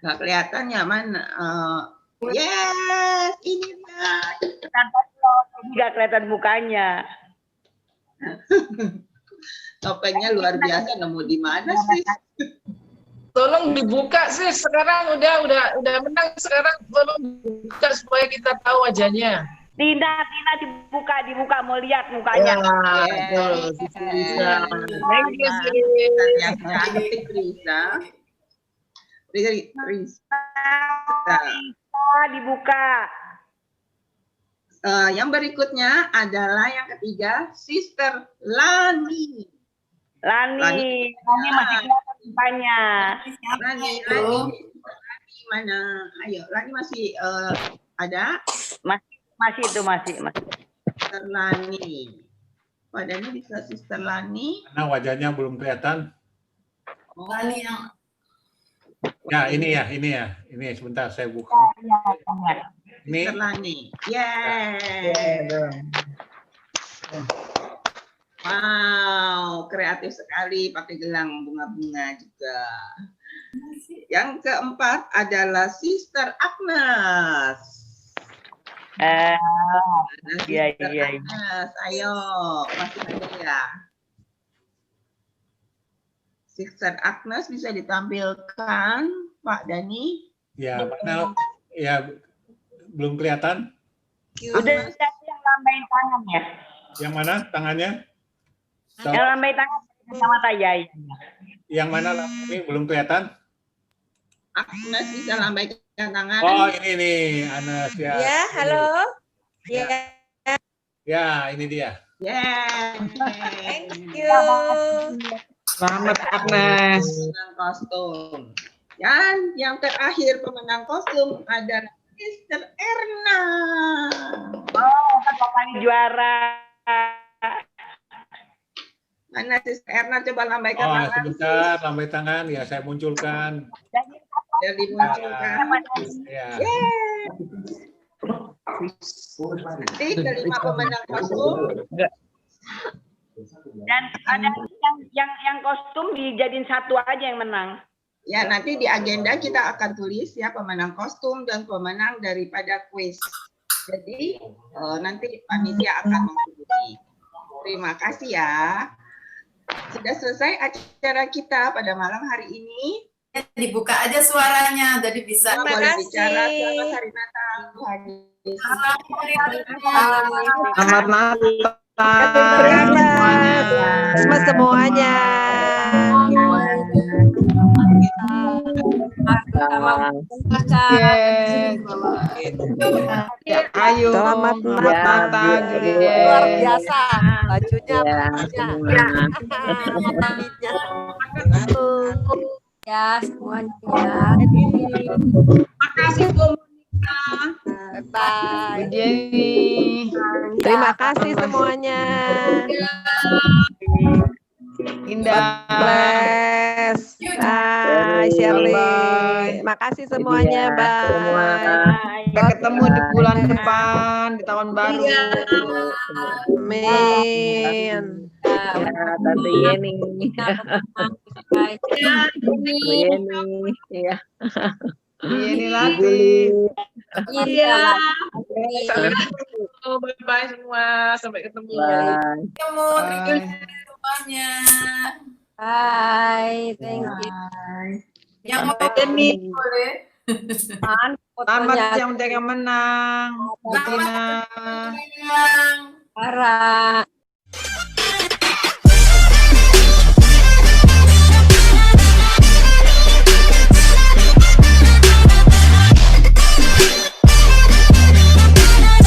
[SPEAKER 1] Nggak kelihatan ya mana? Yes, ini dia.
[SPEAKER 12] Nggak kelihatan mukanya.
[SPEAKER 1] Topengnya luar biasa. Nemu di mana sih?
[SPEAKER 10] Tolong dibuka sih, sekarang udah menang, sekarang tolong buka supaya kita tahu wajahnya.
[SPEAKER 12] Tina dibuka, mau lihat mukanya.
[SPEAKER 10] Risa. Thank you,
[SPEAKER 1] Risa.
[SPEAKER 12] Dibuka.
[SPEAKER 1] Yang berikutnya adalah yang ketiga, Sister Lani.
[SPEAKER 12] Lani masih kelihatan mukanya.
[SPEAKER 1] Lani mana? Ayo, Lani masih ada?
[SPEAKER 12] Masih.
[SPEAKER 1] Sister Lani. Padanya bisa Sister Lani.
[SPEAKER 6] Karena wajahnya belum kelihatan.
[SPEAKER 5] Lani yang
[SPEAKER 6] Ya, ini ya. Ini sebentar saya buka. Ini
[SPEAKER 1] Sister Lani. Yeah. Wow, kreatif sekali pakai gelang bunga-bunga juga. Yang keempat adalah Sister Agnes.
[SPEAKER 12] Iya.
[SPEAKER 1] Agnes, ayo, masih ada ya. Sister Agnes bisa ditampilkan, Pak Dani.
[SPEAKER 6] ya mana ya belum kelihatan.
[SPEAKER 12] Udah yang lambain tangan ya.
[SPEAKER 6] Yang mana tangannya?
[SPEAKER 12] Yang lambain tangan sama saya.
[SPEAKER 6] Yang mana ini belum kelihatan?
[SPEAKER 1] Agnes bisa lambaikan tangan.
[SPEAKER 6] Oh, ini nih, Agnes ya.
[SPEAKER 11] Ya, halo. Ya.
[SPEAKER 6] Ya, ini dia.
[SPEAKER 1] Yeah.
[SPEAKER 11] Thank you.
[SPEAKER 13] Selamat Agnes.
[SPEAKER 1] Pemenang kostum. Dan yang terakhir pemenang kostum adalah Sister Erna.
[SPEAKER 12] Oh, kan Bapak ini juara.
[SPEAKER 1] Mana Sister Erna, coba lambaikan
[SPEAKER 6] Oh,
[SPEAKER 1] tangan.
[SPEAKER 6] sebentar, lambai tangan. Ya, saya munculkan.
[SPEAKER 1] Biar dimunculkan.
[SPEAKER 6] Ya.
[SPEAKER 1] Yeay. Nanti kelima pemenang kostum.
[SPEAKER 12] Dan ada yang kostum dijadiin satu aja yang menang.
[SPEAKER 1] Ya, nanti di agenda kita akan tulis ya pemenang kostum dan pemenang daripada kuis. Jadi nanti panitia akan menghubungi. Terima kasih ya. Sudah selesai acara kita pada malam hari ini.
[SPEAKER 5] Dibuka aja suaranya, jadi bisa.
[SPEAKER 1] Boleh bicara. Selamat hari Natal, Tuhan Yesus.
[SPEAKER 13] Selamat Natal.
[SPEAKER 11] Selamat semuanya.
[SPEAKER 13] Ayo.
[SPEAKER 11] Selamat
[SPEAKER 13] Natal.
[SPEAKER 11] Luar biasa. Bajunya. Ya semuanya.
[SPEAKER 3] Makasih Bu Monica.
[SPEAKER 11] Bye.
[SPEAKER 13] Bu Jenny.
[SPEAKER 11] Terima kasih semuanya.
[SPEAKER 13] Indah.
[SPEAKER 11] Bless. Bye Shirley. Terima kasih semuanya. Bye.
[SPEAKER 13] Kita ketemu di bulan depan, di tahun baru.
[SPEAKER 11] Amin.
[SPEAKER 14] Tante Yeni. Iya.
[SPEAKER 13] Yeni Lati.
[SPEAKER 3] Iya.
[SPEAKER 10] Bye semua, sampai ketemu.
[SPEAKER 5] Ketemu, terima kasih semuanya.
[SPEAKER 11] Bye. Thank you.
[SPEAKER 5] Yang mau
[SPEAKER 3] Demi.
[SPEAKER 5] boleh.
[SPEAKER 13] Selamat yang menang. Butina.
[SPEAKER 5] Yang
[SPEAKER 11] Para.